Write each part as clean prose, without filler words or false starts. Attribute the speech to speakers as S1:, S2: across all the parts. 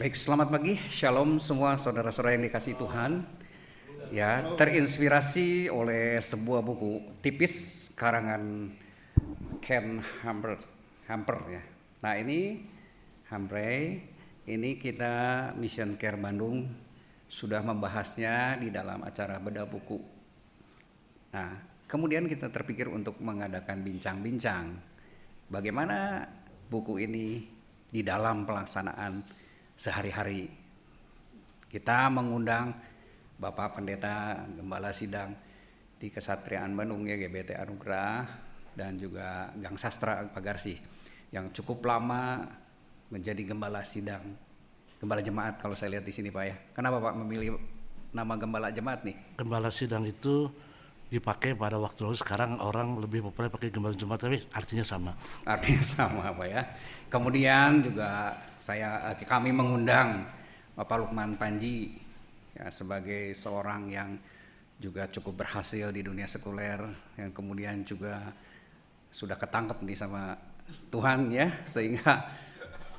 S1: Baik, selamat pagi, shalom semua saudara-saudara yang dikasihi Tuhan. Ya, terinspirasi oleh sebuah buku tipis karangan Ken Hamper ya. Nah ini Humphrey, ini kita Mission Care Bandung sudah membahasnya di dalam acara bedah buku. Nah, kemudian kita terpikir untuk mengadakan bincang-bincang bagaimana buku ini di dalam pelaksanaan sehari-hari. Kita mengundang Bapak Pendeta Gembala Sidang di Kesatriaan Bandung ya, GBT Anugrah, dan juga Gang Sastra Pagarsi yang cukup lama menjadi Gembala Sidang, Gembala Jemaat kalau saya lihat di sini Pak ya. Kenapa Pak memilih nama Gembala Jemaat nih?
S2: Gembala Sidang itu dipakai pada waktu lalu, sekarang orang lebih populer pakai Gembala Jemaat, tapi artinya sama.
S1: Artinya sama Pak ya. Kemudian juga kami mengundang Bapak Lukman Panji ya, sebagai seorang yang juga cukup berhasil di dunia sekuler, yang kemudian juga sudah ketangkep nih sama Tuhan ya, sehingga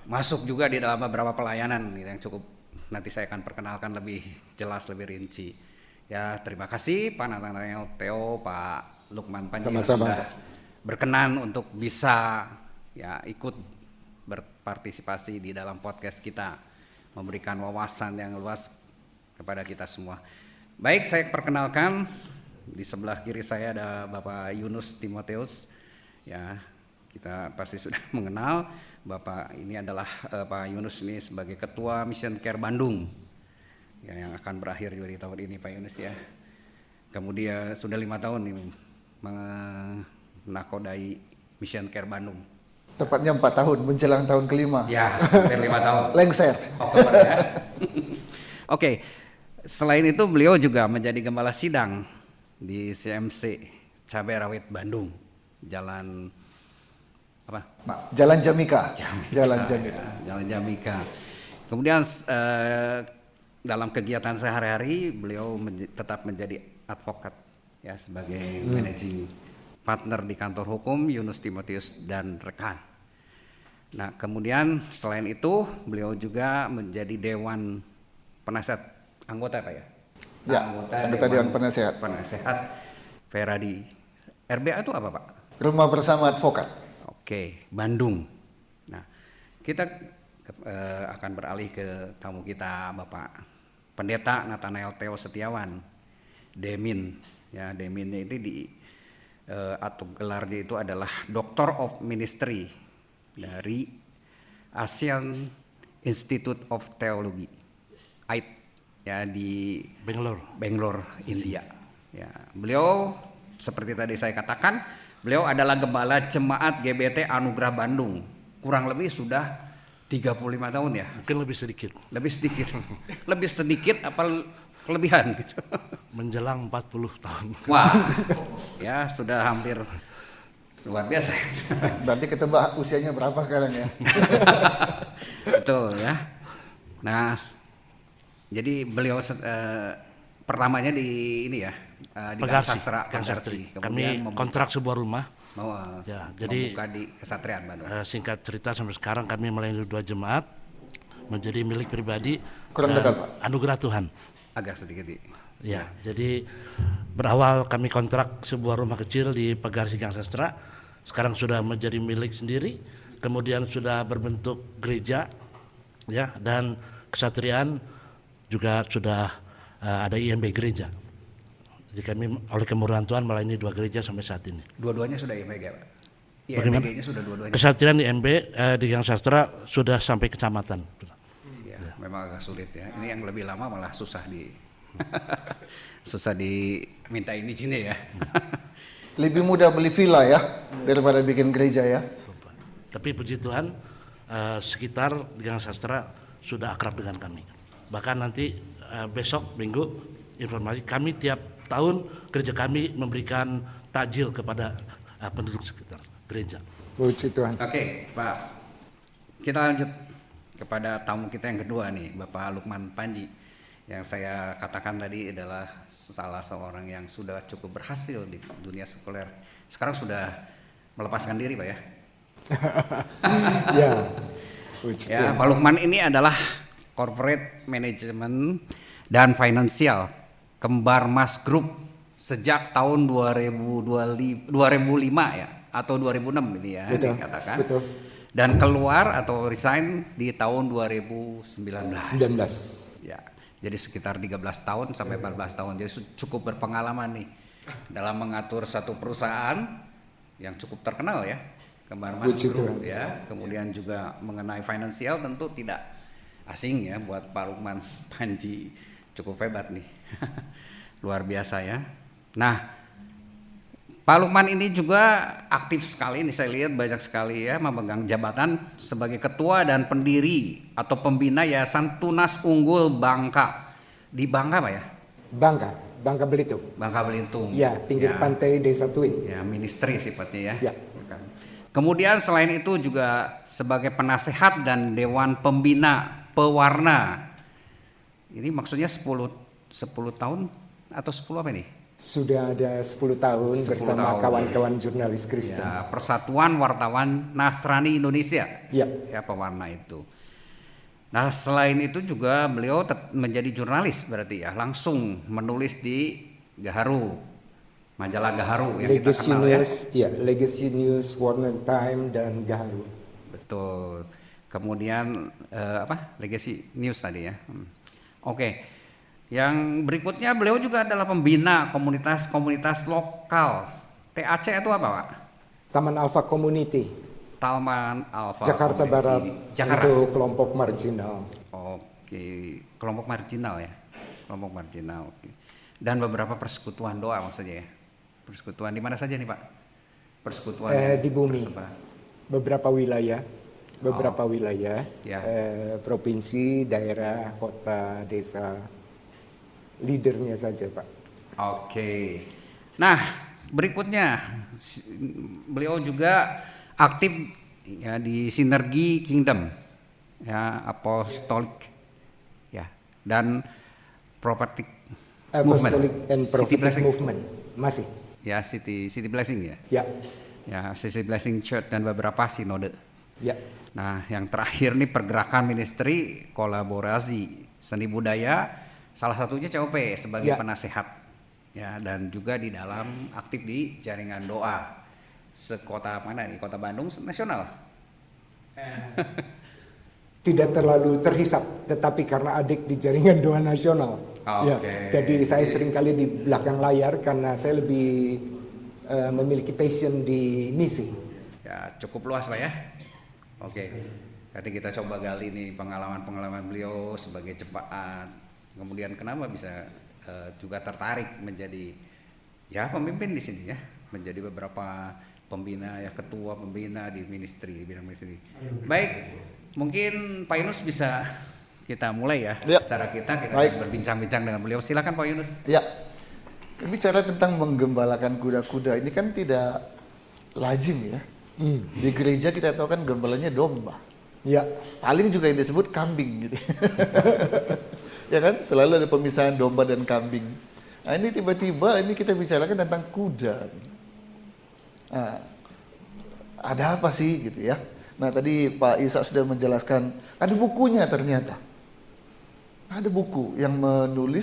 S1: masuk juga di dalam beberapa pelayanan yang cukup nanti saya akan perkenalkan lebih jelas, lebih rinci. Ya, terima kasih Pak Nathanael Theo, Pak Lukman Panji sudah berkenan untuk bisa ya ikut berpartisipasi di dalam podcast kita, memberikan wawasan yang luas kepada kita semua. Baik, saya perkenalkan di sebelah kiri saya ada Bapak Yunus Timoteus. Ya, kita pasti sudah mengenal Bapak ini adalah Pak Yunus ini sebagai Ketua Mission Care Bandung. Ya, yang akan berakhir juga di tahun ini Pak Yunus ya. Kemudian sudah 5 tahun nih menakodai Mission Care Bandung.
S3: Tepatnya 4 tahun, menjelang tahun kelima.
S1: Ya, hampir 5 tahun.
S3: Lengser.
S1: Oktober ya. Oke, selain itu beliau juga menjadi Gembala Sidang di CMC Cabai Rawit Bandung, Jalan apa?
S3: Jalan Jamika. Jalan Jamika.
S1: Jalan Jamika. Kemudian dalam kegiatan sehari-hari beliau tetap menjadi advokat ya sebagai managing partner di kantor hukum Yunus Timotius dan rekan. Nah, kemudian selain itu beliau juga menjadi Dewan Penasehat anggota Pak ya?
S3: Ya, anggota Dewan Penasehat.
S1: Penasehat Peradi. RBA itu apa Pak?
S3: Rumah Bersama Advokat.
S1: Oke, Bandung. Nah, kita akan beralih ke tamu kita Bapak Pendeta Nathanael Theo Setiawan, Demin. Ya, Deminnya itu atau gelarnya itu adalah Doctor of Ministry dari Asian Institute of Theology, AIT ya di Bangalore, India. Ya, beliau seperti tadi saya katakan, beliau adalah Gembala Jemaat GBT Anugrah Bandung. Kurang lebih sudah 35 tahun ya.
S2: Mungkin lebih sedikit.
S1: Lebih sedikit apa kelebihan gitu.
S2: Menjelang 40 tahun.
S1: Wah, ya sudah hampir luar biasa.
S3: Berarti ketebak usianya berapa sekarang ya?
S1: Betul ya. Nah, jadi beliau pertamanya di ini ya, di Gang Sastra Pagarsi.
S2: Kami kontrak sebuah rumah.
S1: Ya, jadi membuka di Kesatriaan Bandung.
S2: Singkat cerita sampai sekarang kami melayani 2 jemaat menjadi milik pribadi.
S3: Kurang dekat Pak.
S2: Anugerah Tuhan.
S1: Agak sedikit.
S2: Ya, jadi berawal kami kontrak sebuah rumah kecil di Pagarsi Gang Sastra, sekarang sudah menjadi milik sendiri, kemudian sudah berbentuk gereja, ya, dan Kesatriaan juga sudah ada IMB gereja. Jadi kami oleh kemurahan Tuhan melayani 2 gereja sampai saat ini.
S1: Dua-duanya sudah IMB Pak?
S2: IMB-nya
S1: sudah dua-duanya.
S2: Kesatriaan IMB di Gang Sastra sudah sampai kecamatan.
S1: Ya, memang agak sulit ya. Ini yang lebih lama malah susah diminta izinnya ya.
S3: Lebih mudah beli villa ya daripada bikin gereja ya.
S2: Tapi puji Tuhan sekitar di Gang Sastra sudah akrab dengan kami. Bahkan nanti besok minggu informasi kami tiap tahun gereja kami memberikan takjil kepada penduduk sekitar gereja.
S3: Puji Tuhan.
S1: Oke, Pak. Kita lanjut kepada tamu kita yang kedua nih, Bapak Lukman Panji. Yang saya katakan tadi adalah salah seorang yang sudah cukup berhasil di dunia sekuler. Sekarang sudah melepaskan diri Pak ya.
S3: Ya.
S1: Ya, Pak Lukman ini adalah Corporate Management dan Financial Kembar Mas Group sejak tahun 2005 ya atau 2006 ini ya
S4: Betul,
S1: dikatakan.
S4: betul.
S1: Dan keluar atau resign di tahun 2019.
S4: 19.
S1: Ya, jadi sekitar 13 tahun sampai 14 tahun. Jadi cukup berpengalaman nih dalam mengatur satu perusahaan yang cukup terkenal ya, Kembar Mas
S4: Puji
S1: Group
S4: Tuhan.
S1: ya. Kemudian juga mengenai finansial tentu tidak asing ya buat Pak Lukman Panji, cukup hebat nih. Luar biasa ya. Nah, Pak Lukman ini juga aktif sekali nih, saya lihat banyak sekali ya memegang jabatan sebagai ketua dan pendiri atau pembina Yayasan Tunas Unggul Bangka. Di Bangka Pak ya?
S4: Bangka Belitung.
S1: Bangka Belitung.
S4: Ya, pinggir pantai Desa Tuin.
S1: Ya, ministry sifatnya ya.
S4: Ya.
S1: Kemudian selain itu juga sebagai penasehat dan Dewan Pembina Pewarna. Ini maksudnya 10 tahun atau 10 apa ini?
S4: Sudah ada 10 tahun
S1: 10
S4: bersama
S1: tahun.
S4: kawan-kawan jurnalis Kristen.
S1: Ya, Persatuan Wartawan Nasrani Indonesia.
S4: Ya.
S1: Ya, pewarna itu. Nah, selain itu juga beliau menjadi jurnalis berarti ya, langsung menulis di Gaharu, majalah Gaharu yang kita
S4: Legacy
S1: kenal ya.
S4: News, ya, Legacy News, Warner Time dan Gaharu.
S1: Betul. Kemudian Legacy News tadi ya. Oke. Yang berikutnya beliau juga adalah pembina komunitas-komunitas lokal. TAC itu apa, Pak?
S4: Taman Alpha Community,
S1: Taman Alpha
S4: Jakarta
S1: Community.
S4: Barat,
S1: Jakarta.
S4: untuk kelompok marginal.
S1: Oke, kelompok marginal ya. Kelompok marginal. Oke. Dan beberapa persekutuan doa maksudnya ya. Persekutuan di mana saja nih, Pak? Persekutuan
S4: Di bumi.
S1: tersebar.
S4: Beberapa wilayah,
S1: Ya.
S4: provinsi, daerah, kota, desa. Leadernya saja, Pak.
S1: Oke. Nah, berikutnya beliau juga aktif ya di Sinergi Kingdom ya, Apostolik ya, dan Prophetic Movement.
S4: Apostolic and
S1: City
S4: Prophetic
S1: Blessing.
S4: Movement. Masih.
S1: Ya, City Blessing ya.
S4: Ya.
S1: Ya, City Blessing Church dan beberapa sinode.
S4: Ya.
S1: Nah, yang terakhir nih pergerakan ministry kolaborasi seni budaya, salah satunya COP sebagai penasehat ya, dan juga di dalam aktif di jaringan doa sekota mana nih, Kota Bandung nasional.
S4: Tidak terlalu terhisap, tetapi karena adik di jaringan doa nasional. Ya, jadi saya seringkali di belakang layar karena saya lebih memiliki passion di misi.
S1: Ya, cukup luas Pak ya. Oke. Nanti kita coba gali nih pengalaman-pengalaman beliau sebagai jemaat. Kemudian kenapa bisa juga tertarik menjadi ya pemimpin di sini ya, menjadi beberapa pembina ya, ketua pembina di ministry, di bidang ministry. Baik, mungkin Pak Yunus bisa kita mulai ya, cara kita berbincang-bincang dengan beliau. Silakan Pak Yunus.
S3: Ya, bicara tentang menggembalakan kuda-kuda ini kan tidak lazim ya. Di gereja kita tahu kan gembalanya domba.
S4: Ya.
S3: Paling juga yang disebut kambing gitu. Ya kan, selalu ada pemisahan domba dan kambing. Nah, ini tiba-tiba ini kita bicarakan tentang kuda. Nah, ada apa sih gitu ya? Nah, tadi Pak Isa sudah menjelaskan, ada bukunya ternyata. Ada buku yang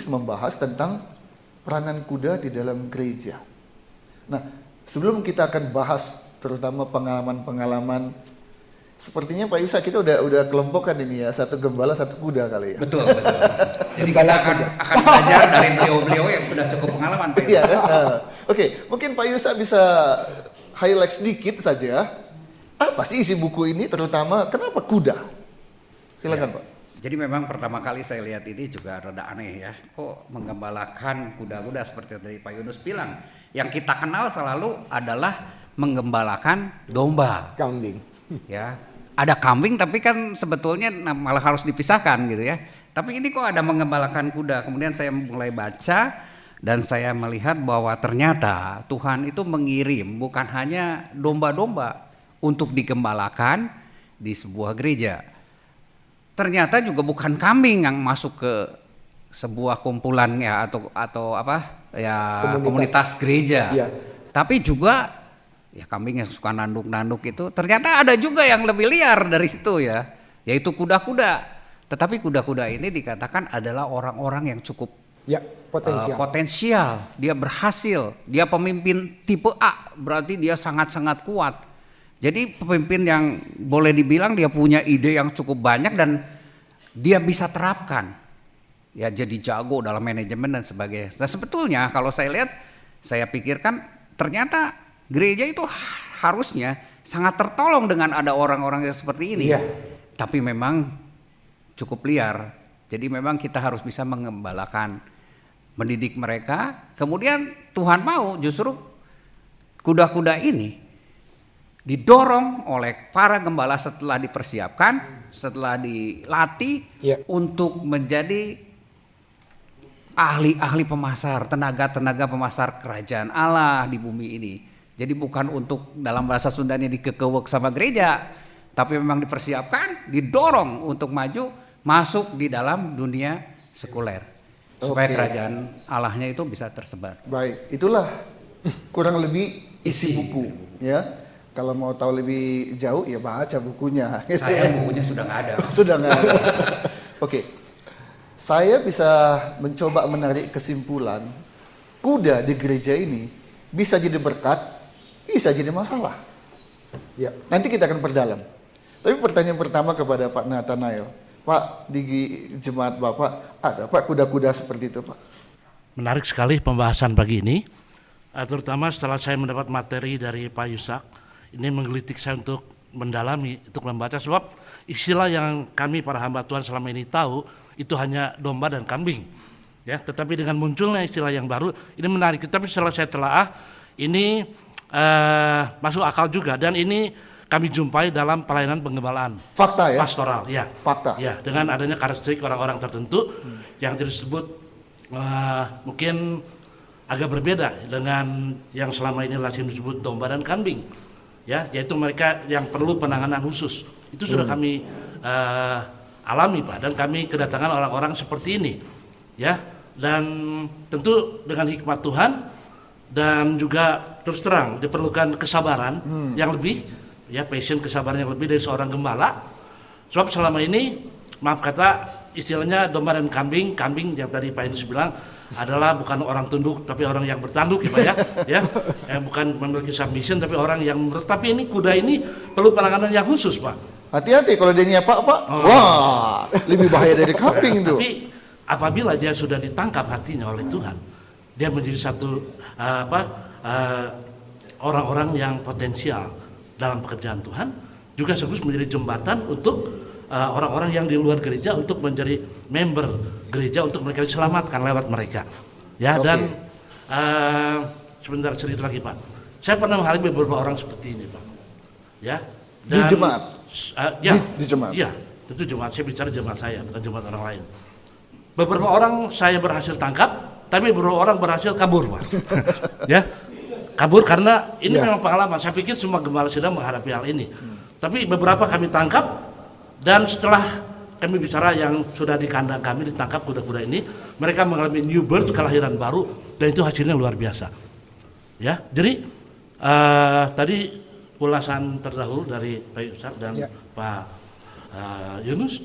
S3: membahas tentang peranan kuda di dalam gereja. Nah, sebelum kita akan bahas terutama pengalaman-pengalaman, sepertinya Pak Isa kita udah kelompokkan ini ya, satu gembala satu kuda kali ya.
S1: Betul. Jadi kita akan belajar dari beliau-beliau yang sudah cukup pengalaman Pak Yunus.
S3: Iya kan? Oke, mungkin Pak Yusa bisa highlight sedikit saja apa sih isi buku ini, terutama kenapa kuda? Silakan Pak.
S1: Jadi memang pertama kali saya lihat ini juga rada aneh ya, kok menggembalakan kuda-kuda seperti tadi Pak Yunus bilang. Yang kita kenal selalu adalah menggembalakan domba.
S4: Kambing.
S1: Ya, ada kambing tapi kan sebetulnya malah harus dipisahkan gitu ya. Tapi ini kok ada menggembalakan kuda. Kemudian saya mulai baca dan saya melihat bahwa ternyata Tuhan itu mengirim bukan hanya domba-domba untuk digembalakan di sebuah gereja. Ternyata juga bukan kambing yang masuk ke sebuah kumpulan ya atau apa ya komunitas gereja.
S4: Ya.
S1: Tapi juga ya kambing yang suka nanduk-nanduk itu ternyata ada juga yang lebih liar dari situ ya, yaitu kuda-kuda. Tetapi kuda-kuda ini dikatakan adalah orang-orang yang cukup
S4: Ya, potensial.
S1: potensial. Dia berhasil, dia pemimpin tipe A, berarti dia sangat-sangat kuat. Jadi pemimpin yang boleh dibilang dia punya ide yang cukup banyak dan dia bisa terapkan. Ya, jadi jago dalam manajemen dan sebagainya. Nah, sebetulnya kalau saya lihat, saya pikirkan ternyata gereja itu harusnya sangat tertolong dengan ada orang-orang yang seperti ini.
S4: Iya.
S1: Tapi memang cukup liar. Jadi memang kita harus bisa mengembalakan, mendidik mereka. Kemudian Tuhan mau justru kuda-kuda ini didorong oleh para gembala setelah dipersiapkan, setelah dilatih untuk menjadi ahli-ahli pemasar, tenaga-tenaga pemasar kerajaan Allah di bumi ini. Jadi bukan untuk dalam bahasa Sundanya dikekewek sama gereja, tapi memang dipersiapkan, didorong untuk maju masuk di dalam dunia sekuler supaya kerajaan Allahnya itu bisa tersebar.
S3: Baik, itulah kurang lebih isi buku, ya. Kalau mau tahu lebih jauh ya baca bukunya.
S1: Saya bukunya sudah nggak ada.
S3: Sudah nggak ada. Oke, saya bisa mencoba menarik kesimpulan, kuda di gereja ini bisa jadi berkat, bisa jadi masalah. Ya, nanti kita akan perdalam. Tapi pertanyaan pertama kepada Pak Nathanael, Pak, di jemaat Bapak ada Pak kuda-kuda seperti itu, Pak?
S2: Menarik sekali pembahasan pagi ini, terutama setelah saya mendapat materi dari Pak Yusak. Ini menggelitik saya untuk mendalami, untuk membaca, sebab istilah yang kami para hamba Tuhan selama ini tahu itu hanya domba dan kambing, ya. Tetapi dengan munculnya istilah yang baru ini menarik. Tapi setelah saya telaah, ini masuk akal juga, dan ini kami jumpai dalam pelayanan penggembalaan.
S3: Fakta ya?
S2: Pastoral, ya.
S3: Fakta.
S2: Ya, dengan adanya karakteristik orang-orang tertentu yang disebut mungkin agak berbeda dengan yang selama ini lazim disebut domba dan kambing. Ya, yaitu mereka yang perlu penanganan khusus. Itu sudah kami alami, Pak, dan kami kedatangan orang-orang seperti ini, ya. Dan tentu dengan hikmat Tuhan, dan juga terus terang diperlukan kesabaran yang lebih, ya, passion, kesabaran yang lebih dari seorang gembala. Sebab selama ini, maaf kata, istilahnya domba dan kambing yang tadi Pak Yunus bilang adalah bukan orang tunduk tapi orang yang bertanduk, ya Pak, ya, bukan memiliki submission tapi orang yang tapi ini kuda ini perlu penanganan yang khusus, Pak.
S3: Hati-hati kalau dia nyapa, Pak. Wah, lebih bahaya dari kambing itu.
S2: Tapi apabila dia sudah ditangkap hatinya oleh Tuhan, dia menjadi satu orang-orang yang potensial dalam pekerjaan Tuhan, juga sekaligus menjadi jembatan untuk orang-orang yang di luar gereja untuk menjadi member gereja, untuk mereka diselamatkan lewat mereka, ya. Dan sebentar sedikit lagi, Pak, saya pernah menghadapi beberapa orang seperti ini, Pak, ya. Dan,
S3: di jemaat,
S2: ya,
S3: di jemaat,
S2: ya, tentu jemaat. Saya bicara jemaat saya, bukan jemaat orang lain. Beberapa orang saya berhasil tangkap, tapi beberapa orang berhasil kabur, Pak. Ya, kabur karena ini memang pengalaman. Saya pikir semua gembala sedang menghadapi hal ini, tapi beberapa kami tangkap. Dan setelah kami bicara yang sudah di kandang kami ditangkap kuda-kuda ini, mereka mengalami new birth, kelahiran baru, dan itu hasilnya luar biasa. Ya, jadi tadi ulasan terdahulu dari Pak Yusak dan Pak Yunus,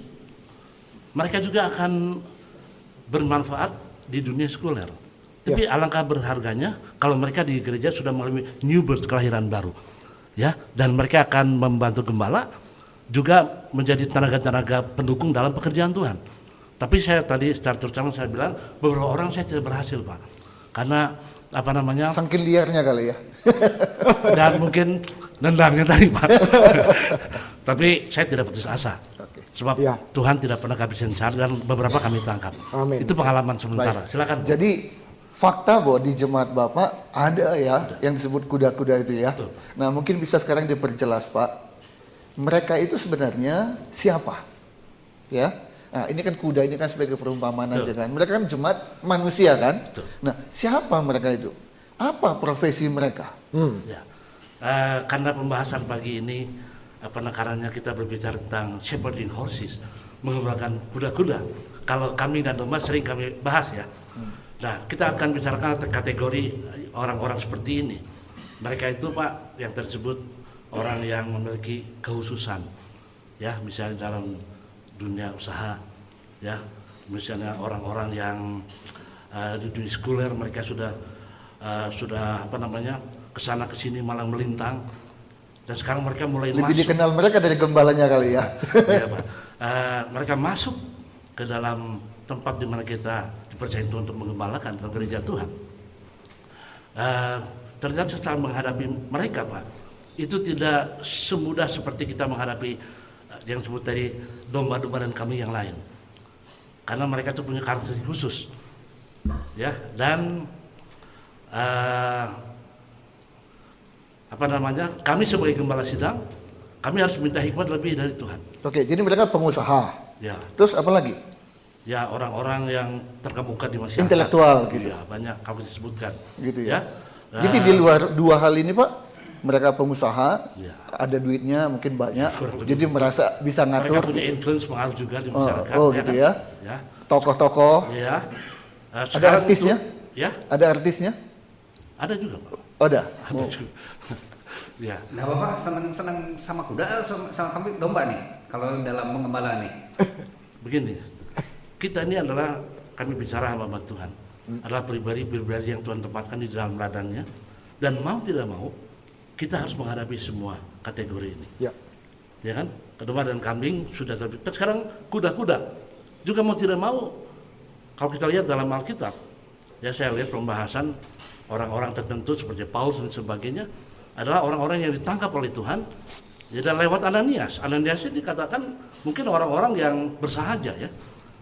S2: mereka juga akan bermanfaat di dunia sekuler. Tapi alangkah berharganya kalau mereka di gereja sudah mengalami new birth, kelahiran baru, ya, dan mereka akan membantu gembala, juga menjadi tenaga-tenaga pendukung dalam pekerjaan Tuhan. Tapi saya tadi secara terus terang saya bilang beberapa orang saya tidak berhasil, Pak, karena
S3: saking liarnya kali ya.
S2: Dan mungkin nendangnya tadi, Pak. Tapi saya tidak putus asa, sebab Tuhan tidak pernah kehabisan cara, dan beberapa kami tangkap. Amin. Itu pengalaman sementara. Silakan.
S3: Jadi fakta bahwa di jemaat Bapak ada ya yang disebut kuda-kuda itu ya. Betul. Nah, mungkin bisa sekarang diperjelas, Pak. Mereka itu sebenarnya siapa? Ya. Nah, ini kan kuda ini kan sebagai perumpamaan aja kan. Mereka kan jemaat manusia kan. Betul. Nah, siapa mereka itu? Apa profesi mereka?
S2: Ya. Karena pembahasan pagi ini penekanannya kita berbicara tentang shepherding horses, mengembangkan kuda-kuda. Kalau kambing dan domba sering kami bahas, ya. Nah, kita akan bicarakan kategori orang-orang seperti ini. Mereka itu, Pak, yang tersebut orang yang memiliki kehususan, ya, misalnya dalam dunia usaha, ya, misalnya orang-orang yang di dunia sekuler mereka sudah kesana kesini malah melintang, dan sekarang mereka mulai
S3: Lebih
S2: masuk.
S3: dikenal mereka dari gembalanya kali ya.
S2: Ya, Pak. Mereka masuk ke dalam tempat di mana kita dipercaya Tuhan untuk menggembalakan dalam gereja Tuhan. Ternyata setelah menghadapi mereka, Pak, itu tidak semudah seperti kita menghadapi yang disebut tadi domba-domba dan kambing yang lain, karena mereka itu punya karakter khusus, ya. Dan kami sebagai gembala sidang, kami harus minta hikmat lebih dari Tuhan.
S3: Oke, jadi mereka pengusaha.
S2: Ya.
S3: Terus apa lagi?
S2: Ya, orang-orang yang terkemuka di masyarakat.
S3: Intelektual gitu.
S2: Ya, banyak kalau disebutkan.
S3: Gitu ya.
S2: Ya.
S3: Jadi di luar dua hal ini, Pak, mereka pengusaha,
S2: Ya.
S3: ada duitnya mungkin banyak,
S2: Kurang lebih.
S3: jadi merasa bisa
S2: Mereka
S3: ngatur.
S2: punya influence pengaruh juga di masyarakat.
S3: gitu ya.
S2: Ya.
S3: Tokoh-tokoh,
S2: Ya.
S3: ada artisnya?
S2: Ya,
S3: Ada artisnya?
S2: ada juga, Pak.
S3: Oh, ada.
S2: Ada juga. Ya.
S1: Nah Bapak senang sama kuda sama kambing domba nih kalau dalam mengembala nih?
S2: Begini, kita ini adalah, kami bicara hamba Tuhan, adalah pribadi-pribadi yang Tuhan tempatkan di dalam ladangnya, dan mau tidak mau kita harus menghadapi semua kategori ini.
S4: Ya.
S2: Ya kan? Domba dan kambing sudah terbilang. Sekarang kuda-kuda juga mau tidak mau, kalau kita lihat dalam Alkitab, ya saya lihat pembahasan orang-orang tertentu seperti Paulus dan sebagainya adalah orang-orang yang ditangkap oleh Tuhan. Ya, dan lewat Ananias. Ananias ini dikatakan mungkin orang-orang yang bersahaja ya.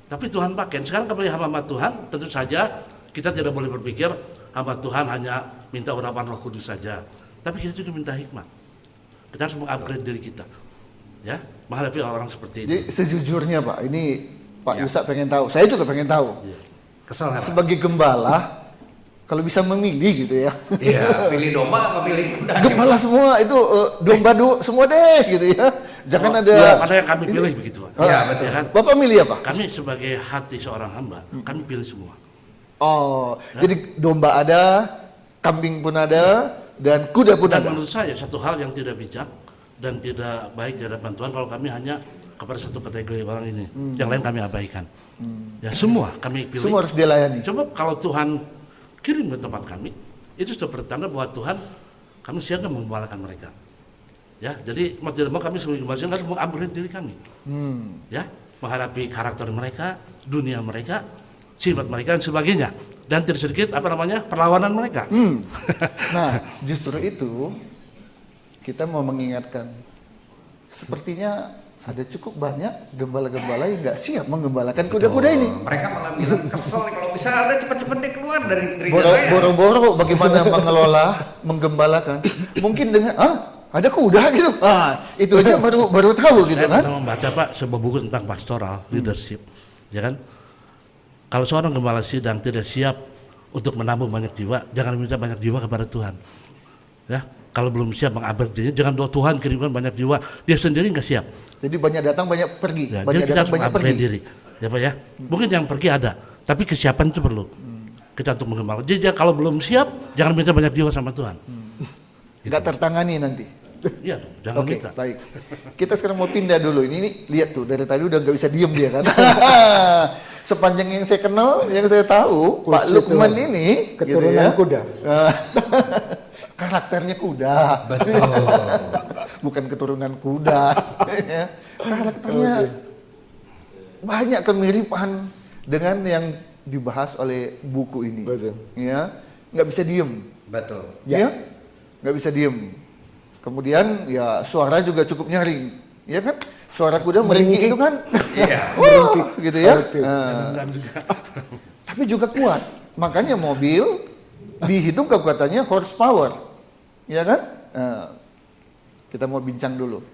S2: Tapi Tuhan pakai. Sekarang kepada hamba Tuhan, tentu saja kita tidak boleh berpikir hamba Tuhan hanya minta urapan Roh Kudus saja. Tapi kita juga minta hikmat. Kita harus mengupgrade diri kita. Ya, menghadapi orang seperti ini.
S3: Jadi sejujurnya, Pak, ini Pak
S1: Ya.
S3: Yusak pengen tahu. Saya juga pengen tahu.
S2: Ya.
S1: Kesel nggak Pak?
S3: Sebagai gembala, kalau bisa memilih gitu ya.
S1: Iya, pilih domba apa pilih kuda?
S3: Gembala semua itu domba semua deh gitu ya. Jangan ada.
S2: Ya, ada yang kami pilih begitu, Pak.
S1: Iya, betul.
S2: Ya kan?
S3: Bapak milih apa?
S2: Kami sebagai hati seorang hamba, kami pilih semua.
S3: Oh, jadi domba ada, kambing pun ada, dan kuda pun
S2: Dan
S3: ada.
S2: menurut saya satu hal yang tidak bijak dan tidak baik di hadapan Tuhan kalau kami hanya kepada satu kategori orang ini, yang lain kami abaikan. Ya, semua kami pilih.
S3: Semua harus dilayani.
S2: Coba kalau Tuhan kirim ke tempat kami, itu sudah bertanda bahwa Tuhan kami siap menggembalakan mereka. Ya, jadi mau tidak mau kami sebagai gembala harus mengupgrade diri kami. Ya, menghadapi karakter mereka, dunia mereka, sifat mereka dan sebagainya. Dan tidak sedikit perlawanan mereka.
S3: Nah, justru itu kita mau mengingatkan. Sepertinya ada cukup banyak gembala-gembala yang nggak siap menggembalakan kuda-kuda ini.
S1: Mereka malah bilang kesel kalau bisa ada cepet-cepet deh keluar dari gereja saya.
S3: Boro-boro bagaimana mengelola, menggembalakan. Mungkin dengan ada kuda gitu. Itu aja baru tahu gitu
S2: Saya
S3: kan.
S2: pernah membaca, Pak, sebuah buku tentang pastoral leadership, ya kan? Kalau seorang gembala sidang tidak siap untuk menambung banyak jiwa, jangan minta banyak jiwa kepada Tuhan. Ya, kalau belum siap mengupgrade diri, jangan doa Tuhan kirimkan banyak jiwa, dia sendiri nggak siap.
S3: Jadi banyak datang banyak pergi,
S2: Ya,
S3: banyak
S2: jadi kita
S3: datang
S2: harus
S3: banyak pergi.
S2: mengupgrade diri, ya Pak ya. Mungkin yang pergi ada, tapi kesiapan itu perlu. Kita untuk menggembala. Jadi kalau belum siap, jangan minta banyak jiwa sama Tuhan.
S3: Nggak tertangani nanti.
S2: Iya, jangan
S3: Oke,
S2: minta.
S3: baik. Kita sekarang mau pindah dulu. Ini lihat tuh dari tadi udah nggak bisa diem dia kan. Sepanjang yang saya kenal, yang saya tahu, Pak
S4: Puji
S3: Lukman
S4: Tuhan.
S3: ini
S4: Keturunan kuda.
S3: Karakternya kuda.
S1: Betul.
S3: Bukan keturunan kuda. Ya. Karakternya banyak kemiripan dengan yang dibahas oleh buku ini.
S4: Betul.
S3: Ya, nggak bisa diem.
S1: Betul.
S3: Ya, nggak bisa diem. Kemudian ya suara juga cukup nyaring, ya kan? Suara kuda meringkik itu kan,
S1: Iya.
S3: gitu ya.
S4: Oke.
S2: Dan juga
S3: Tapi juga kuat. Makanya mobil dihitung kekuatannya horsepower, ya kan? Kita mau bincang dulu.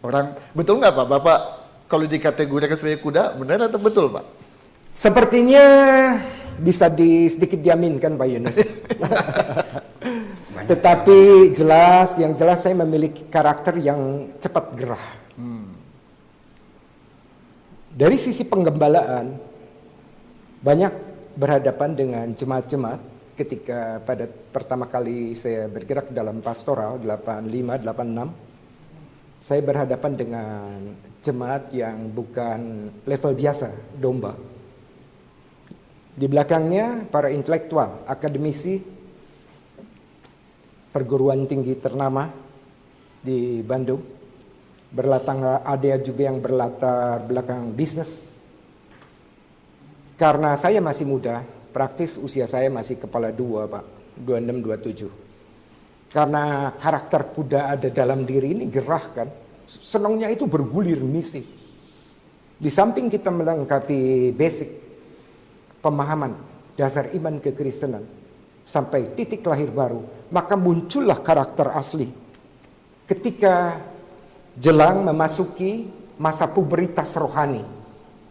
S3: Orang betul nggak Pak? Bapak kalau dikategorikan sebagai kuda, benar atau betul Pak?
S4: Sepertinya bisa sedikit diaminkan Pak Yunus. Tetapi yang jelas saya memiliki karakter yang cepat gerah. Dari sisi penggembalaan, banyak berhadapan dengan jemaat-jemaat ketika pada pertama kali saya bergerak dalam pastoral 85-86. saya berhadapan dengan jemaat yang bukan level biasa, domba. Di belakangnya para intelektual, akademisi, perguruan tinggi ternama di Bandung. Ada juga yang berlatar belakang bisnis. Karena saya masih muda, praktis usia saya masih kepala 2, Pak. 26, 27. Karena karakter kuda ada dalam diri ini gerah kan. Senangnya itu bergulir misi. Di samping kita melengkapi basic pemahaman dasar iman kekristenan sampai titik lahir baru, maka muncullah karakter asli. Ketika jelang memasuki masa puberitas rohani.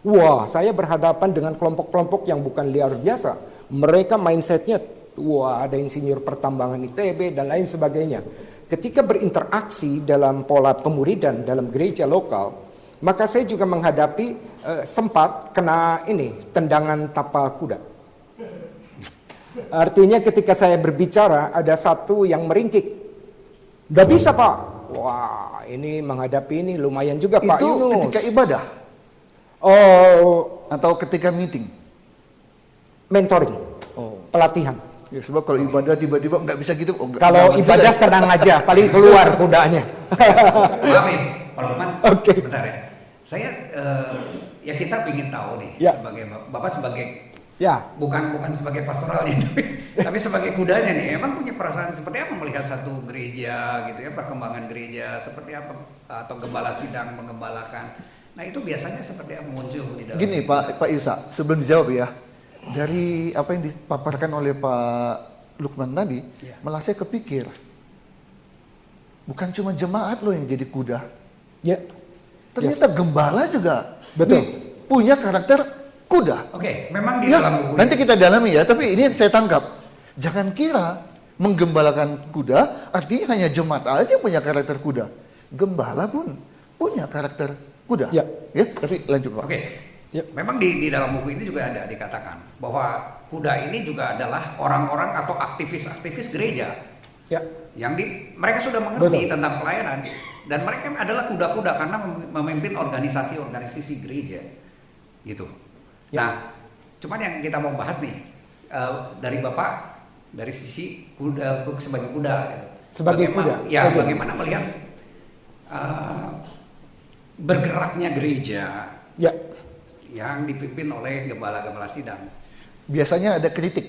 S4: Wah, saya berhadapan dengan kelompok-kelompok yang bukan luar biasa. Mereka mindsetnya, wah ada insinyur pertambangan ITB dan lain sebagainya. Ketika berinteraksi dalam pola pemuridan dalam gereja lokal, maka saya juga menghadapi sempat kena tendangan tapal kuda. Artinya ketika saya berbicara ada satu yang meringkik. Nggak bisa Pak. Wah ini menghadapi ini lumayan juga Pak Yunus.
S3: Itu ketika ibadah?
S4: Oh,
S3: atau ketika meeting?
S4: Mentoring, pelatihan.
S3: Ya, sebab kalau ibadah tiba-tiba nggak bisa gitu.
S4: Kalau ibadah tenang aja, paling keluar kudanya.
S1: Maaf ya, Pak Lukman,
S4: Oke.
S1: sebentar ya. Saya ya kita ingin tahu nih,
S4: Ya.
S1: sebagai Bapak sebagai
S4: Ya,
S1: bukan sebagai pastoralnya, tapi sebagai kudanya nih, emang punya perasaan seperti apa melihat satu gereja gitu ya, perkembangan gereja seperti apa, atau gembala sidang menggembalakan. Nah itu biasanya seperti apa muncul di dalam.
S3: Gini Pak Isa, sebelum dijawab ya, dari apa yang dipaparkan oleh Pak Lukman tadi,
S1: Ya.
S3: malah saya kepikir, bukan cuma jemaat loh yang jadi kuda.
S4: ya,
S3: Ternyata gembala juga
S4: Betul.
S3: nih, punya karakter kuda.
S1: Oke, memang di
S3: Ya,
S1: dalam buku
S3: nanti
S1: ini.
S3: kita dalami ya, tapi ini yang saya tangkap. Jangan kira menggembalakan kuda artinya hanya jemaat aja yang punya karakter kuda. Gembala pun punya karakter kuda.
S4: Ya.
S3: Tapi lanjut Pak.
S1: Oke,
S4: Ya.
S1: memang di dalam buku ini juga ada dikatakan bahwa kuda ini juga adalah orang-orang atau aktivis-aktivis gereja
S4: ya,
S1: yang mereka sudah mengerti
S4: Betul.
S1: tentang pelayanan dan mereka adalah kuda-kuda karena memimpin organisasi-organisasi gereja, gitu.
S4: Ya.
S1: Nah, cuman yang kita mau bahas nih dari Bapak dari sisi kuda sebagai kuda, gitu.
S4: Sebagai kuda.
S1: Ya,
S4: Oke.
S1: bagaimana melihat bergeraknya gereja
S4: ya,
S1: yang dipimpin oleh gembala-gembala sidang.
S3: Biasanya ada kritik.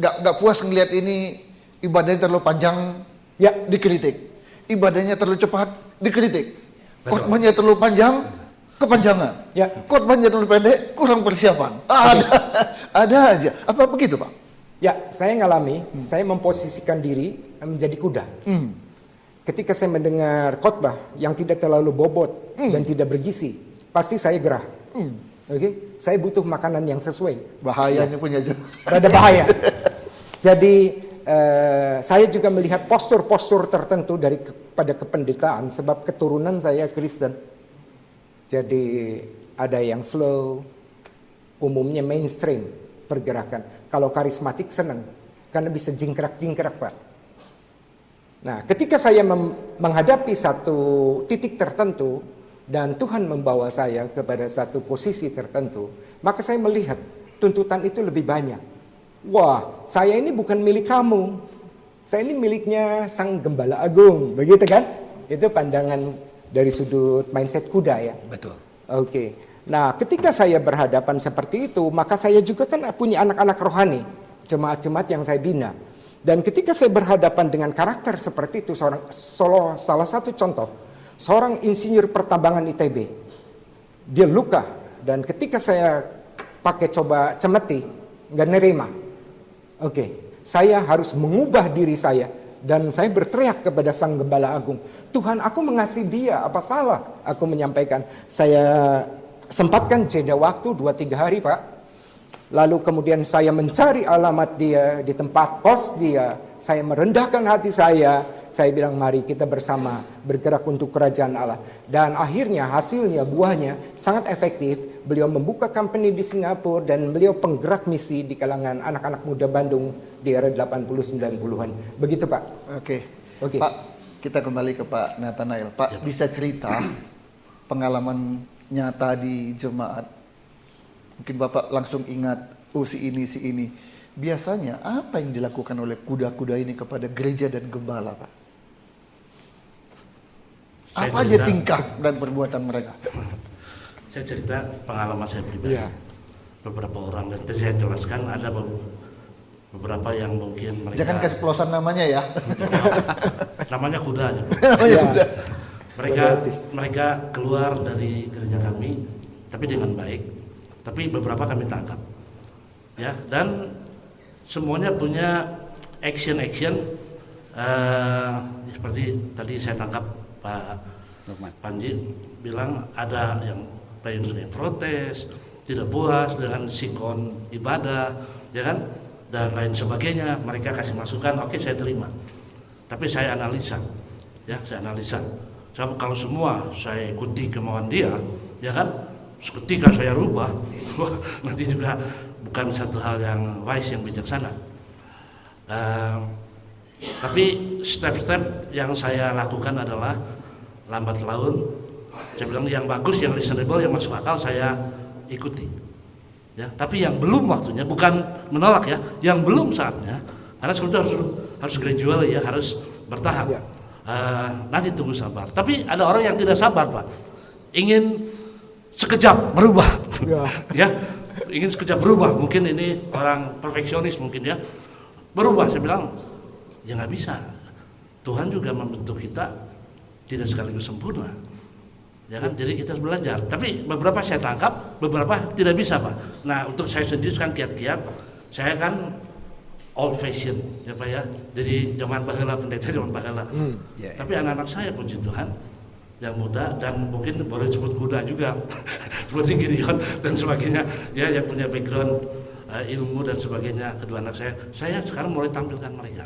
S3: Nggak puas ngelihat ini ibadahnya terlalu panjang,
S4: ya,
S3: dikritik. Ibadahnya terlalu cepat, dikritik.
S1: Betul.
S3: Khotbahnya terlalu panjang, kepanjangan.
S4: Ya.
S3: Khotbahnya terlalu pendek, kurang persiapan. Ada aja. Apa begitu Pak?
S4: ya. Saya ngalami, saya memposisikan diri menjadi kuda. Ketika saya mendengar khotbah yang tidak terlalu bobot dan tidak bergizi, pasti saya gerah. Oke, saya butuh makanan yang sesuai.
S3: Bahayanya punya jemaat.
S4: Rada bahaya. Jadi saya juga melihat postur-postur tertentu pada kependeritaan sebab keturunan saya Kristen. Jadi ada yang slow, umumnya mainstream pergerakan. Kalau karismatik senang karena bisa jingkrak-jingkrak Pak. Nah, ketika saya menghadapi satu titik tertentu dan Tuhan membawa saya kepada satu posisi tertentu, maka saya melihat tuntutan itu lebih banyak. Wah, saya ini bukan milik kamu. Saya ini miliknya Sang Gembala Agung, begitu kan? Itu pandangan dari sudut mindset kuda ya.
S1: Betul.
S4: Oke. Nah, ketika saya berhadapan seperti itu, maka saya juga kan punya anak-anak rohani, jemaat-jemaat yang saya bina. Dan ketika saya berhadapan dengan karakter seperti itu, salah satu contoh, seorang insinyur pertambangan ITB, dia luka, dan ketika saya pakai coba cemeti, nggak nerima. Oke, saya harus mengubah diri saya, dan saya berteriak kepada Sang Gembala Agung, Tuhan, aku mengasihi dia, apa salah? Aku menyampaikan, saya sempatkan jeda waktu 2-3 hari Pak. Lalu kemudian saya mencari alamat dia di tempat kos dia. Saya merendahkan hati saya bilang mari kita bersama bergerak untuk kerajaan Allah. Dan akhirnya hasilnya, buahnya sangat efektif. Beliau membuka company di Singapura dan beliau penggerak misi di kalangan anak-anak muda Bandung di era 80-90-an. Begitu Pak.
S3: Oke.
S4: Oke.
S3: Pak, kita kembali ke Pak Nathanael. Pak, bisa cerita pengalaman nyata di jemaat? Mungkin Bapak langsung ingat, oh si ini. Biasanya apa yang dilakukan oleh kuda-kuda ini kepada gereja dan gembala, Pak? Apa aja tingkah dan perbuatan mereka?
S2: Saya cerita pengalaman saya pribadi. Beberapa orang, dan saya jelaskan ada beberapa yang mungkin mereka...
S3: Jangan kasih pelosan namanya ya.
S2: Namanya kuda aja. Mereka keluar dari gereja kami, tapi dengan baik. Tapi beberapa kami tangkap, ya. Dan semuanya punya action seperti tadi saya tangkap Pak Panji bilang ada yang protes, tidak puas dengan sikon ibadah, ya kan, dan lain sebagainya. Mereka kasih masukan, oke, saya terima. Tapi saya analisa, ya, Sebab kalau semua saya ikuti kemauan dia, ya kan, seketika saya rubah, nanti juga bukan satu hal yang wise, yang bijaksana. Tapi step-step yang saya lakukan adalah lambat laun. Saya bilang yang bagus, yang reasonable, yang masuk akal saya ikuti. Ya, tapi yang belum waktunya, bukan menolak ya, yang belum saatnya, karena sebetulnya harus gradual ya, harus bertahap. Nanti tunggu sabar. Tapi ada orang yang tidak sabar, Pak, ingin sekejap berubah, ya, ingin sekejap berubah. Mungkin ini orang perfeksionis mungkin ya, berubah. Saya bilang ya nggak bisa. Tuhan juga membentuk kita tidak sekaligus sempurna. Ya kan, jadi kita harus belajar. Tapi beberapa saya tangkap, beberapa tidak bisa, Pak. Nah, untuk saya sendiri kan kiat-kiat, saya kan old fashion, ya Pak ya. Jadi zaman baheula, pendeta zaman baheula. Tapi anak-anak saya, puji Tuhan, yang muda dan mungkin boleh disebut kuda juga, seperti Gideon dan sebagainya, ya, yang punya background ilmu dan sebagainya. Kedua anak saya sekarang mulai tampilkan mereka.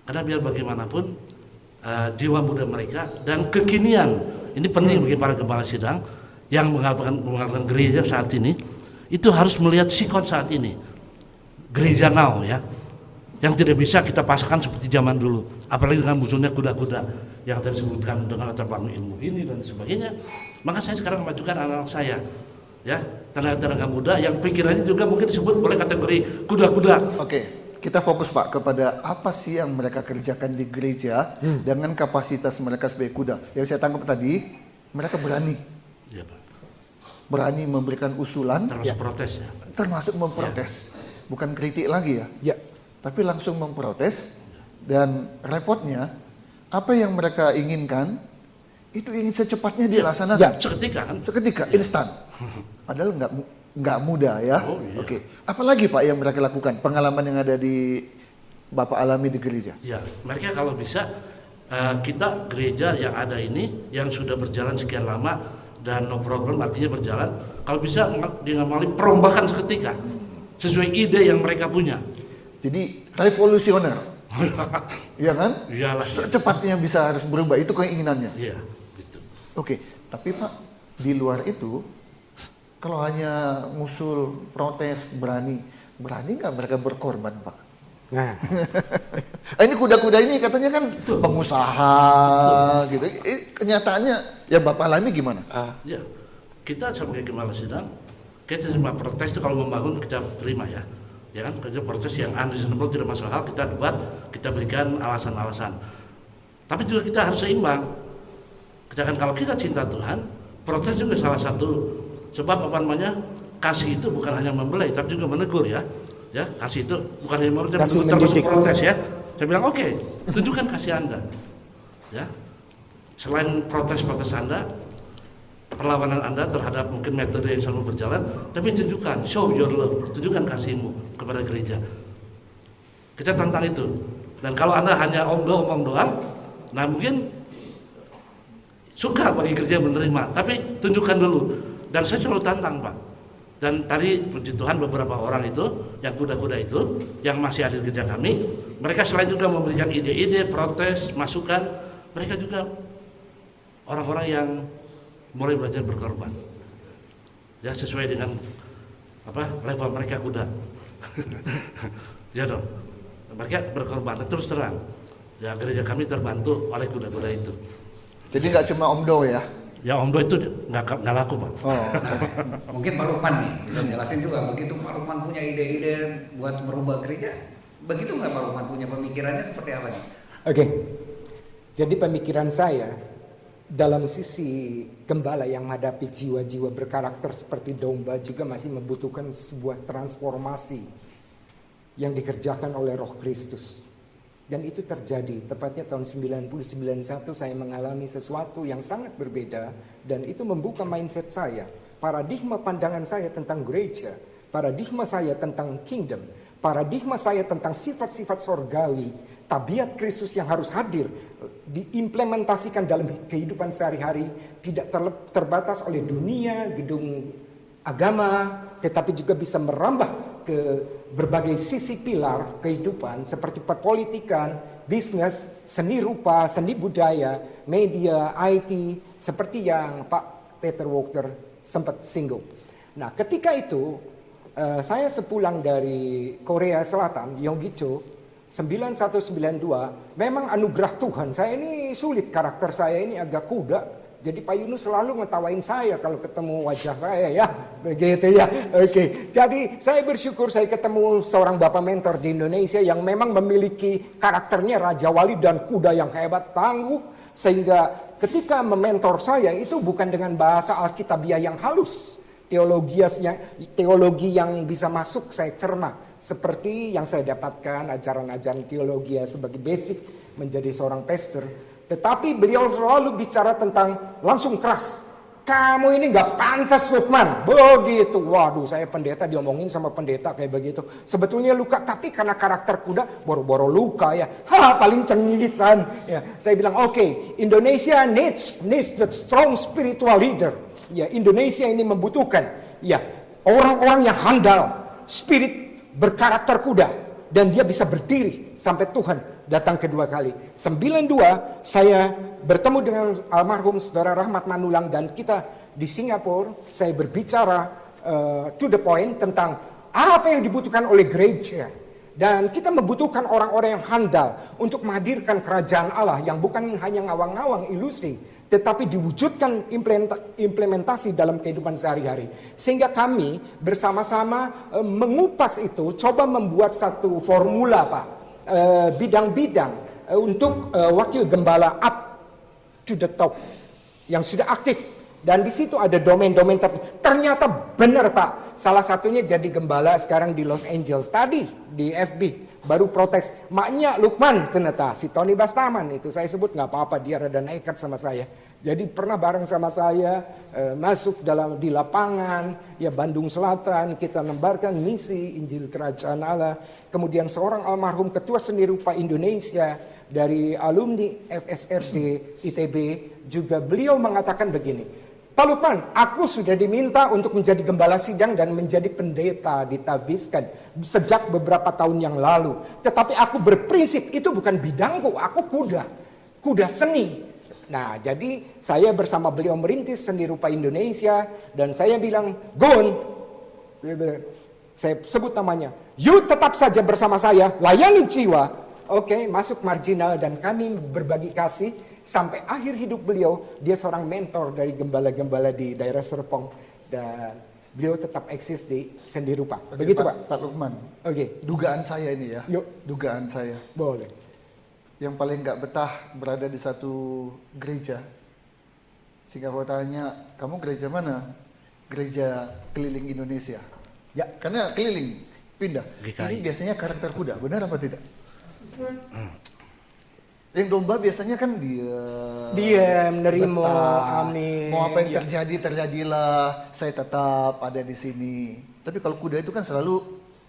S2: Karena biar bagaimanapun jiwa muda mereka dan kekinian. Ini penting bagi para gembala sidang yang mengadakan gereja saat ini, itu harus melihat sikon saat ini, gereja now ya, yang tidak bisa kita pasangkan seperti zaman dulu, apalagi dengan munculnya kuda-kuda yang tadi disebutkan dengan latar belakang ilmu ini dan sebagainya. Maka saya sekarang memajukan anak-anak saya, ya, tenaga-tenaga muda yang pikirannya juga mungkin disebut boleh kategori kuda-kuda.
S3: Oke. Kita fokus, Pak, kepada apa sih yang mereka kerjakan di gereja dengan kapasitas mereka sebagai kuda. Yang saya tangkap tadi, mereka berani.
S2: Ya, Pak.
S3: Berani memberikan usulan.
S2: Termasuk protes ya.
S3: Termasuk memprotes. Bukan kritik lagi ya.
S4: Ya.
S3: Tapi langsung memprotes. Dan repotnya, apa yang mereka inginkan, itu ingin secepatnya dilaksanakan.
S4: Ya.
S2: Seketika kan?
S3: Seketika, instan. Padahal nggak mudah ya.
S2: Oh, iya.
S3: Oke. Apalagi Pak yang mereka lakukan? Pengalaman yang ada di Bapak alami di gereja.
S2: Ya, mereka kalau bisa kita gereja yang ada ini yang sudah berjalan sekian lama dan no problem artinya berjalan. Kalau bisa dia ngamali perombakan seketika sesuai ide yang mereka punya.
S3: Jadi revolusioner. Iya kan?
S2: Iyalah.
S3: Secepatnya bisa harus berubah, itu keinginannya.
S2: Iya, gitu.
S3: Oke, tapi Pak, di luar itu kalau hanya ngusul, protes, berani nggak mereka berkorban, Pak?
S4: Nah,
S3: Ini kuda-kuda ini katanya kan pengusaha, gitu. Kenyataannya, ya Bapak alami gimana?
S2: Ya, kita sebagai gembala sidang, kita cuma protes itu kalau membangun kita terima ya. Ya kan, kerja protes yang unreasonable tidak masuk akal kita debat, kita berikan alasan-alasan. Tapi juga kita harus seimbang. Sedangkan kalau kita cinta Tuhan, protes juga salah satu. Sebab apa namanya, kasih itu bukan hanya membelai, tapi juga menegur ya. Ya, kasih itu bukan hanya menegur, tapi termasuk protes ya. Saya bilang oke, tunjukkan kasih Anda. Ya, selain protes-protes Anda, perlawanan Anda terhadap mungkin metode yang selalu berjalan, tapi tunjukkan, show your love, tunjukkan kasihmu kepada gereja. Kita tantang itu. Dan kalau Anda hanya omong doang, nah mungkin suka bagi gereja menerima, tapi tunjukkan dulu. Dan saya selalu tantang, Pak. Dan tadi puji Tuhan beberapa orang itu, yang kuda-kuda itu, yang masih ada di gereja kami, mereka selain juga memberikan ide-ide, protes, masukan, mereka juga orang-orang yang mulai belajar berkorban. Ya, sesuai dengan level mereka kuda. Ya dong. Mereka berkorban, terus terang. Ya gereja kami terbantu oleh kuda-kuda itu.
S3: Jadi nggak cuma Om Do ya?
S2: Ya Om Do itu nggak laku Pak.
S3: Oh,
S1: Nah, mungkin Pak Lukman nih bisa jelasin juga, begitu Pak Lukman punya ide-ide buat merubah gereja, begitu nggak Pak Lukman punya pemikirannya seperti apa nih?
S4: Oke. Jadi pemikiran saya dalam sisi gembala yang menghadapi jiwa-jiwa berkarakter seperti domba juga masih membutuhkan sebuah transformasi yang dikerjakan oleh Roh Kristus. Dan itu terjadi, tepatnya tahun 90-91 saya mengalami sesuatu yang sangat berbeda dan itu membuka mindset saya. Paradigma pandangan saya tentang gereja, paradigma saya tentang kingdom, paradigma saya tentang sifat-sifat sorgawi, tabiat Kristus yang harus hadir, diimplementasikan dalam kehidupan sehari-hari, tidak terbatas oleh dunia, gedung agama, tetapi juga bisa merambah ke berbagai sisi pilar kehidupan seperti perpolitikan, bisnis, seni rupa, seni budaya, media, IT, seperti yang Pak Peter Walker sempat singgung. Nah, ketika itu saya sepulang dari Korea Selatan, Yonggi-cho, 9192, memang anugerah Tuhan. Saya ini sulit, karakter saya ini agak kuda. Jadi Pak Yunus selalu ngetawain saya kalau ketemu wajah saya ya, begitu ya. Oke. Jadi saya bersyukur saya ketemu seorang bapak mentor di Indonesia yang memang memiliki karakternya Raja Wali dan kuda yang hebat, tangguh. Sehingga ketika mementor saya itu bukan dengan bahasa Alkitabiah yang halus. Teologi yang bisa masuk saya cerna. Seperti yang saya dapatkan ajaran-ajaran teologi sebagai basic menjadi seorang pastor. Tetapi beliau selalu bicara tentang langsung keras. Kamu ini nggak pantas Lukman. Begitu. Waduh, saya pendeta diomongin sama pendeta kayak begitu. Sebetulnya luka, tapi karena karakter kuda boro-boro luka ya. Paling cengisan. Ya, saya bilang oke, Indonesia needs the strong spiritual leader. Ya, Indonesia ini membutuhkan ya orang-orang yang handal, spirit berkarakter kuda, dan dia bisa berdiri sampai Tuhan datang kedua kali. 92 saya bertemu dengan almarhum Saudara Rahmat Manulang dan kita di Singapura. Saya berbicara to the point tentang apa yang dibutuhkan oleh gereja. Dan kita membutuhkan orang-orang yang handal untuk menghadirkan kerajaan Allah yang bukan hanya ngawang-ngawang ilusi, tetapi diwujudkan implementasi dalam kehidupan sehari-hari. Sehingga kami bersama-sama mengupas itu, coba membuat satu formula Pak, bidang-bidang untuk wakil gembala up to the top yang sudah aktif. Dan di situ ada domain-domain ternyata benar Pak. Salah satunya jadi gembala sekarang di Los Angeles. Tadi di FB baru protes. Maknya Lukman ternyata si Tony Bastaman itu saya sebut nggak apa-apa, dia rada nekat sama saya. Jadi pernah bareng sama saya masuk di lapangan ya Bandung Selatan, kita nembarkan misi Injil Kerajaan Allah. Kemudian seorang almarhum ketua seni rupa Indonesia dari alumni FSRD ITB juga beliau mengatakan begini. Pak Lukman, aku sudah diminta untuk menjadi gembala sidang dan menjadi pendeta ditabiskan sejak beberapa tahun yang lalu. Tetapi aku berprinsip itu bukan bidangku, aku kuda seni. Nah, jadi saya bersama beliau merintis seni rupa Indonesia dan saya bilang, Gun, saya sebut namanya, you tetap saja bersama saya, layani jiwa. Oke, masuk marginal dan kami berbagi kasih. Sampai akhir hidup beliau, dia seorang mentor dari gembala-gembala di daerah Serpong. Dan beliau tetap eksis di seni rupa. Begitu Pak?
S3: Pak Lukman.
S4: Oke.
S3: Dugaan saya ini ya.
S4: Yuk.
S3: Dugaan saya.
S4: Boleh.
S3: Yang paling nggak betah berada di satu gereja. Sehingga kalau tanya, kamu gereja mana? Gereja keliling Indonesia.
S4: Ya.
S3: Karena keliling, pindah.
S2: GKI.
S3: Ini biasanya karakter kuda, benar apa tidak? Yang domba biasanya kan dia
S4: menerima,
S3: betah.
S4: amin.
S3: Mau apa yang
S4: Ya.
S3: terjadi terjadilah, saya tetap ada di sini. Tapi kalau kuda itu kan selalu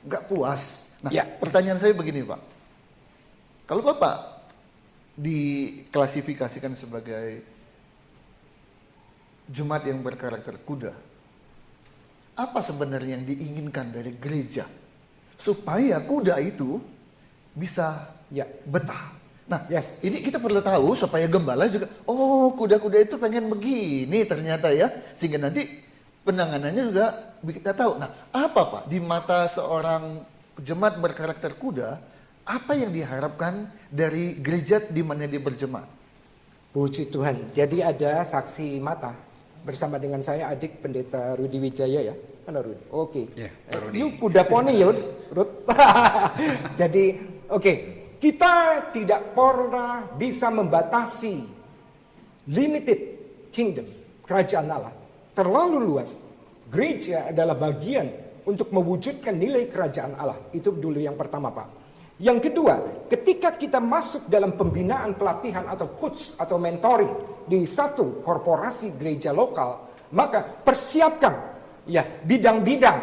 S3: nggak puas. Nah,
S4: Ya.
S3: pertanyaan saya begini Pak, kalau Bapak diklasifikasikan sebagai jemaat yang berkarakter kuda, apa sebenarnya yang diinginkan dari gereja supaya kuda itu bisa betah? Nah,
S4: Yes.
S3: ini kita perlu tahu supaya gembala juga, oh kuda-kuda itu pengen begini ternyata ya. Sehingga nanti penanganannya juga kita tahu. Nah, apa Pak di mata seorang jemaat berkarakter kuda, apa yang diharapkan dari gereja di mana dia berjemaat?
S4: Puji Tuhan. Jadi ada saksi mata bersama dengan saya adik pendeta Rudi Wijaya ya. Mana Rudi? Oke.
S1: Ya, Pak Rudi.
S4: Lu kuda poni ya, Rud. Jadi, oke. Kita tidak pernah bisa membatasi limited kingdom, kerajaan Allah. Terlalu luas. Gereja adalah bagian untuk mewujudkan nilai kerajaan Allah. Itu dulu yang pertama, Pak. Yang kedua, ketika kita masuk dalam pembinaan, pelatihan atau coach atau mentoring di satu korporasi gereja lokal, maka persiapkan ya bidang-bidang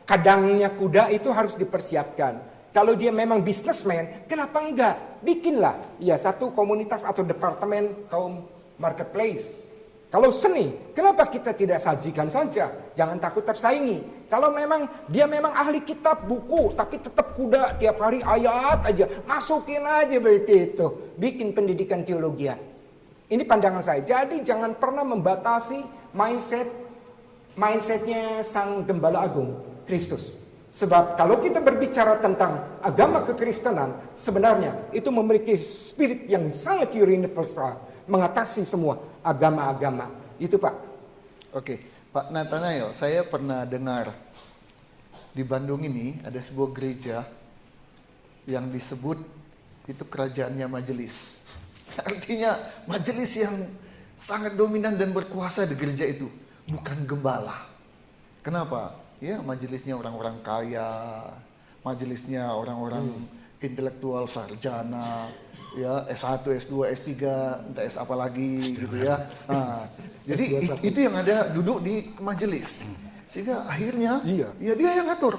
S4: kadangnya kuda itu harus dipersiapkan. Kalau dia memang businessman, kenapa enggak? Bikinlah ya satu komunitas atau departemen kaum marketplace. Kalau seni, kenapa kita tidak sajikan saja? Jangan takut tersaingi. Kalau memang dia memang ahli kitab buku, tapi tetap kuda tiap hari ayat aja, masukin aja begitu. Bikin pendidikan teologi. Ini pandangan saya. Jadi jangan pernah membatasi mindsetnya Sang Gembala Agung, Kristus. Sebab kalau kita berbicara tentang agama kekristenan, sebenarnya itu memiliki spirit yang sangat universal, mengatasi semua agama-agama. Itu Pak.
S3: Oke, Pak Nathanael, saya pernah dengar di Bandung ini ada sebuah gereja yang disebut itu kerajaannya majelis. Artinya majelis yang sangat dominan dan berkuasa di gereja itu, bukan gembala. Kenapa? Ya, majelisnya orang-orang kaya, majelisnya orang-orang intelektual sarjana, ya S1, S2, S3, entah S apa lagi gitu ya. Nah, jadi itu yang ada duduk di majelis. Sehingga akhirnya ya dia yang ngatur.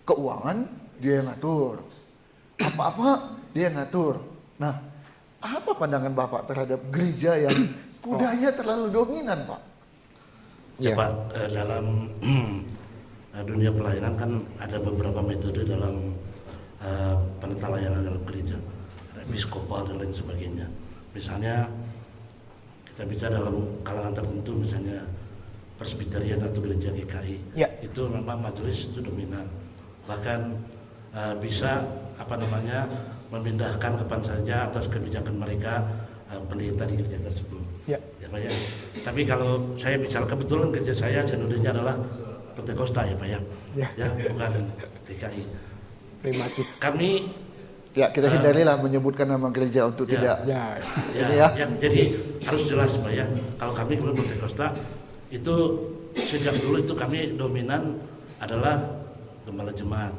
S3: Keuangan dia yang ngatur. Apa-apa dia yang ngatur. Nah, apa pandangan Bapak terhadap gereja yang kudanya terlalu dominan, Pak?
S2: Ya Pak, dalam dunia pelayanan kan ada beberapa metode dalam penata layanan dalam gereja, ada episkopal dan lain sebagainya. Misalnya kita bicara dalam kalangan tertentu, misalnya Presbyterian atau gereja GKI, itu memang majelis itu dominan, bahkan bisa memindahkan kapan saja atas kebijakan mereka pendeta di gereja tersebut. Ya Pak ya. Tapi kalau saya bicara kebetulan gereja saya sinodenya adalah Pentakosta ya Pak ya, ya bukan GKI.
S4: Prematis.
S2: Kami
S3: kita hindarilah menyebutkan nama gereja untuk tidak.
S2: Jadi harus jelas Pak ya. Kalau kami Pentakosta itu sejak dulu itu kami dominan adalah gembala jemaat,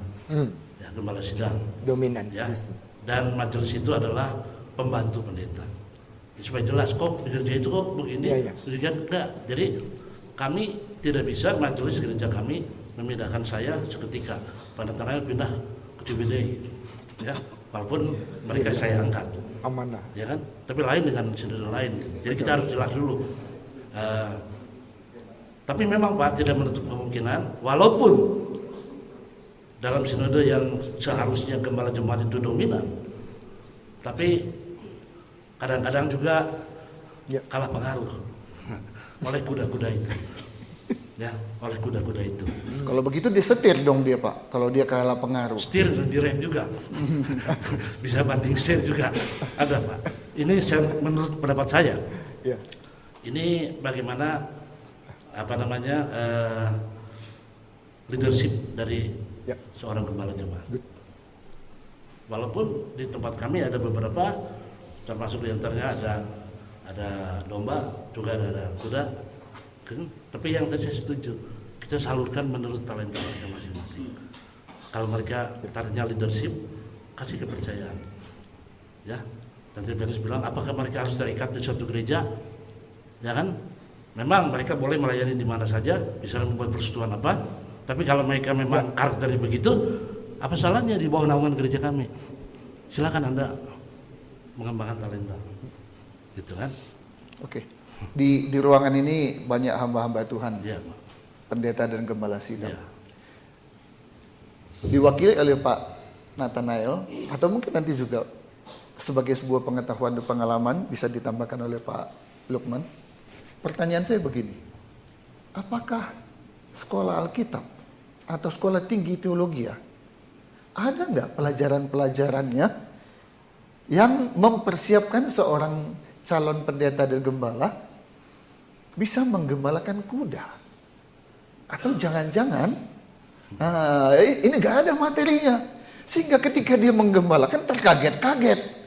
S2: ya, gembala sidang.
S4: Dominan.
S2: Ya. Dan majelis itu adalah pembantu pendeta. Supaya jelas kok gereja itu kok begini, enggak. Jadi kami tidak bisa majelis gereja kami memindahkan saya seketika. Pada Nathanael pindah ke CBD, ya, walaupun mereka saya angkat,
S4: amanah,
S2: ya kan. Tapi lain dengan sinode lain. Jadi kita harus jelas dulu. Tapi memang Pak tidak menutup kemungkinan, walaupun dalam sinode yang seharusnya gembala jemaat itu dominan, tapi kadang-kadang juga kalah pengaruh oleh kuda-kuda itu. Ya, oleh kuda-kuda itu.
S3: Kalau begitu disetir dong dia Pak, kalau dia kalah pengaruh.
S2: Setir dan direm juga. Bisa banting setir juga. Ada Pak. Ini menurut pendapat saya. Ini bagaimana leadership dari seorang gembala jemaat. Walaupun di tempat kami ada beberapa, termasuk diantaranya ada domba, juga ada kuda. Tapi yang tadi saya setuju, kita salurkan menurut talenta mereka masing-masing. Kalau mereka targetnya leadership, kasih kepercayaan. Ya, dan Tiberius bilang, apakah mereka harus terikat di suatu gereja? Ya kan? Memang mereka boleh melayani di mana saja, bisa membuat persetujuan apa. Tapi kalau mereka memang karakternya begitu, apa salahnya di bawah naungan gereja kami? Silakan Anda mengembangkan talenta, gitu kan?
S3: Oke. Di ruangan ini banyak hamba-hamba Tuhan, pendeta dan gembala sidang. Diwakili oleh Pak Nathanael, atau mungkin nanti juga sebagai sebuah pengetahuan dan pengalaman bisa ditambahkan oleh Pak Lukman. Pertanyaan saya begini, apakah sekolah Alkitab atau sekolah tinggi teologi ada nggak pelajaran-pelajarannya yang mempersiapkan seorang calon pendeta dan gembala bisa menggembalakan kuda? Atau jangan-jangan ini nggak ada materinya, sehingga ketika dia menggembalakan terkaget-kaget.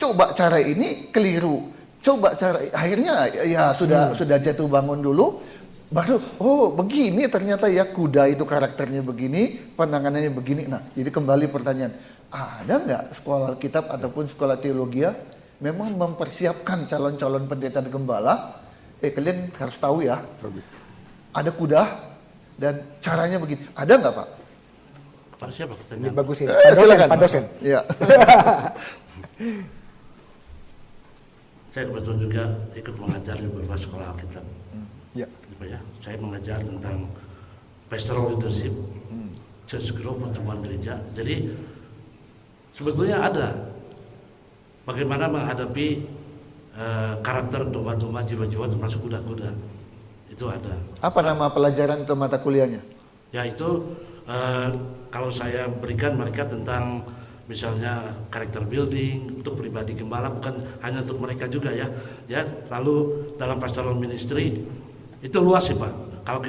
S3: Coba cara ini keliru, coba cara akhirnya ya sudah jatuh bangun dulu, baru oh begini ternyata ya kuda itu karakternya begini, penanganannya begini. Nah, jadi kembali pertanyaan, ada nggak sekolah Alkitab ataupun sekolah teologi memang mempersiapkan calon-calon pendeta dan gembala? Kalian harus tahu ya, ada kuda dan caranya begini. Ada nggak, Pak?
S2: Pak siapa
S4: Ini
S2: pertanyaan?
S4: bagus ini. Pak dosen,
S3: silakan.
S4: Pak dosen.
S3: Ya.
S2: Saya kebetulan juga ikut mengajar di beberapa sekolah Alkitab.
S4: Ya.
S2: Gitu ya. Saya mengajar tentang pastoral leadership, church growth, pertemuan gereja. Jadi sebetulnya ada bagaimana menghadapi karakter domba-domba, jiwa-jiwa termasuk kuda-kuda. Itu ada.
S3: Apa nama pelajaran atau mata kuliahnya?
S2: Ya itu kalau saya berikan mereka tentang misalnya karakter building untuk pribadi gembala, bukan hanya untuk mereka juga ya. Lalu dalam pastoral ministry itu luas sih Pak. Kalau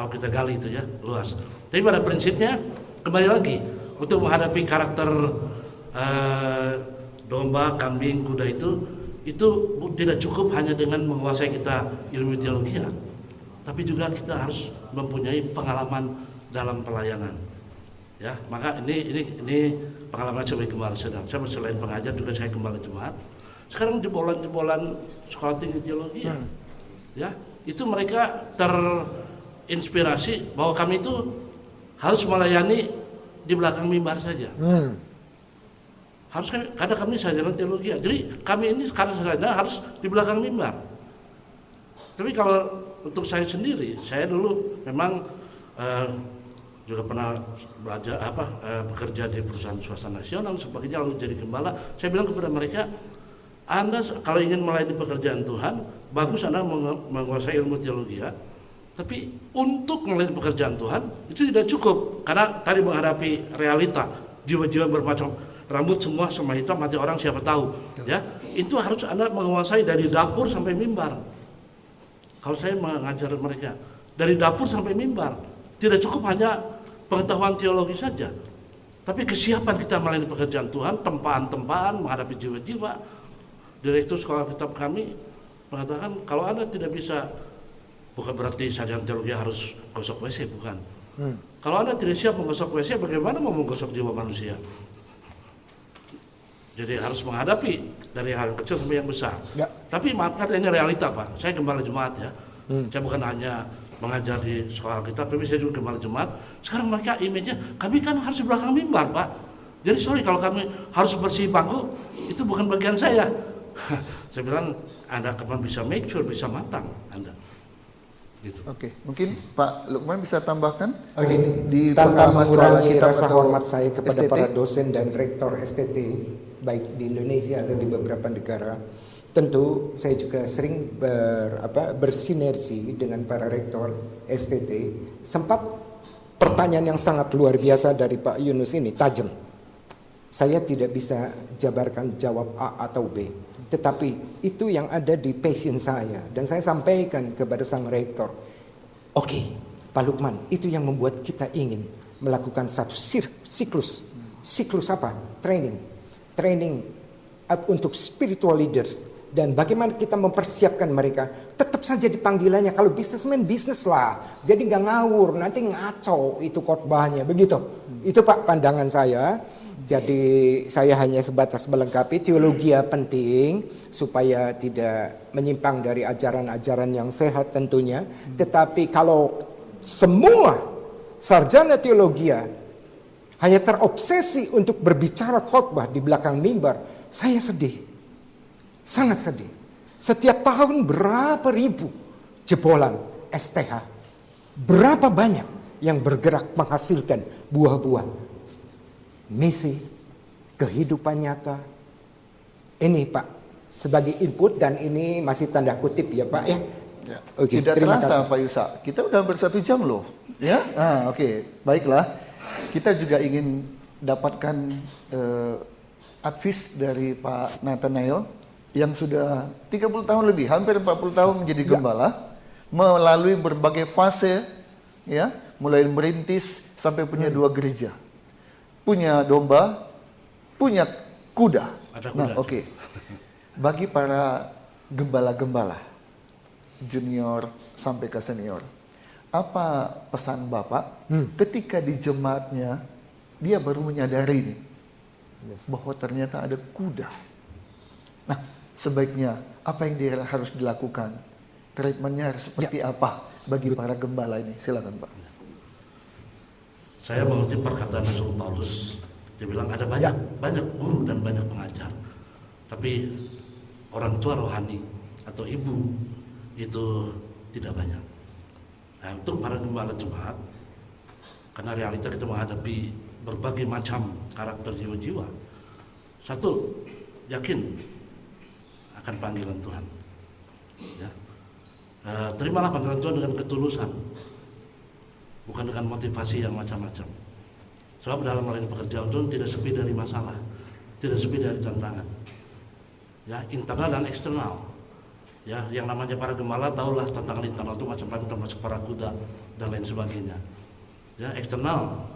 S2: kita gali itu ya luas. Tapi pada prinsipnya kembali lagi untuk menghadapi karakter domba, kambing, kuda itu tidak cukup hanya dengan menguasai kita ilmu teologi, tapi juga kita harus mempunyai pengalaman dalam pelayanan. Ya, maka ini pengalaman sebagai gembala sedang. Saya selain pengajar juga saya gembala jemaat. Sekarang jebolan sekolah tinggi teologi ya, itu mereka terinspirasi bahwa kami itu harus melayani di belakang mimbar saja. Harus karena kami sarjana teologi. Jadi kami ini karena sarjana harus di belakang mimbar. Tapi kalau untuk saya sendiri, saya dulu memang juga pernah belajar bekerja di perusahaan swasta nasional sebagainya, lalu jadi gembala. Saya bilang kepada mereka, Anda kalau ingin melayani pekerjaan Tuhan, bagus Anda menguasai ilmu teologi ya. Tapi untuk melayani pekerjaan Tuhan itu tidak cukup, karena tadi menghadapi realita jiwa-jiwa bermacam rambut semua sama hitam, mati orang siapa tahu. Ya, itu harus Anda menguasai dari dapur sampai mimbar. Kalau saya mengajar mereka dari dapur sampai mimbar, tidak cukup hanya pengetahuan teologi saja, tapi kesiapan kita melayani pekerjaan Tuhan, tempaan-tempaan menghadapi jiwa-jiwa. Direktur sekolah kitab kami mengatakan kalau Anda tidak bisa, bukan berarti sarjana teologi harus gosok WC, bukan. Kalau Anda tidak siap menggosok WC, bagaimana mau menggosok jiwa manusia? Jadi harus menghadapi dari hal yang kecil sampai yang besar.
S4: Ya.
S2: Tapi maaf kata ini realita Pak, saya gembala jemaat ya. Saya bukan hanya mengajar di sekolah kita, tapi saya juga gembala jemaat. Sekarang mereka image-nya, kami kan harus di belakang mimbar Pak. Jadi sorry kalau kami harus bersih bangku, itu bukan bagian saya. Saya bilang, Anda kapan bisa make sure, bisa matang Anda. Gitu.
S3: Oke, mungkin Pak Lukman bisa tambahkan
S4: Di tanpa
S3: pengalaman sekolah
S4: mengurangi
S3: kitab
S4: rasa
S3: atau
S4: hormat saya kepada
S3: STT?
S4: para dosen dan rektor STT, baik di Indonesia atau di beberapa negara. Tentu saya juga sering bersinergi dengan para rektor STT. Sempat pertanyaan yang sangat luar biasa dari Pak Yunus ini, tajam. Saya tidak bisa jabarkan jawab A atau B, tetapi itu yang ada di passion saya. Dan saya sampaikan kepada sang rektor, oke, Pak Lukman, itu yang membuat kita ingin melakukan satu siklus. Siklus apa? Training untuk spiritual leaders. Dan bagaimana kita mempersiapkan mereka. Tetap saja dipanggilannya, kalau bisnismen bisnis lah, jadi nggak ngawur, nanti ngaco itu khotbahnya, begitu. Itu Pak pandangan saya. Jadi saya hanya sebatas melengkapi, teologi penting supaya tidak menyimpang dari ajaran-ajaran yang sehat tentunya. Tetapi kalau semua sarjana teologi hanya terobsesi untuk berbicara khotbah di belakang mimbar, saya sedih. Sangat sedih. Setiap tahun berapa ribu jebolan STH. Berapa banyak yang bergerak menghasilkan buah-buah misi, kehidupan nyata. Ini Pak, sebagai input, dan ini masih tanda kutip ya Pak ya.
S3: Ya.
S4: Oke,
S3: Tidak
S4: terima
S3: terasa
S4: kasih.
S3: Pak Yusa, kita udah hampir 1 jam loh. Ya, oke, baiklah. Kita juga ingin dapatkan advice dari Pak Nathanael yang sudah 30 tahun lebih, hampir 40 tahun menjadi gembala, melalui berbagai fase, ya, mulai merintis sampai punya 2 gereja, punya domba, punya kuda.
S2: Ada kuda.
S3: Nah, oke. Bagi para gembala-gembala, junior sampai ke senior, apa pesan Bapak ketika di jemaatnya dia baru menyadari nih, bahwa ternyata ada kuda. Nah, sebaiknya apa yang dia harus dilakukan? Treatmentnya harus seperti apa bagi para gembala ini? Silakan Pak.
S2: Saya mengutip perkataan Rasul Paulus, dia bilang ada banyak guru dan banyak pengajar, tapi orang tua rohani atau ibu itu tidak banyak. Nah, untuk para gembala jemaat, karena realita kita menghadapi berbagai macam karakter jiwa-jiwa. Satu, yakin akan panggilan Tuhan. Ya. Terimalah panggilan Tuhan dengan ketulusan, bukan dengan motivasi yang macam-macam. Sebab dalam hal ini pekerjaan Tuhan tidak sepi dari masalah, tidak sepi dari tantangan. Ya, internal dan eksternal. Ya, yang namanya para gembala tahulah tantangan internal itu macam-macam, termasuk para kuda dan lain sebagainya. Ya, eksternal,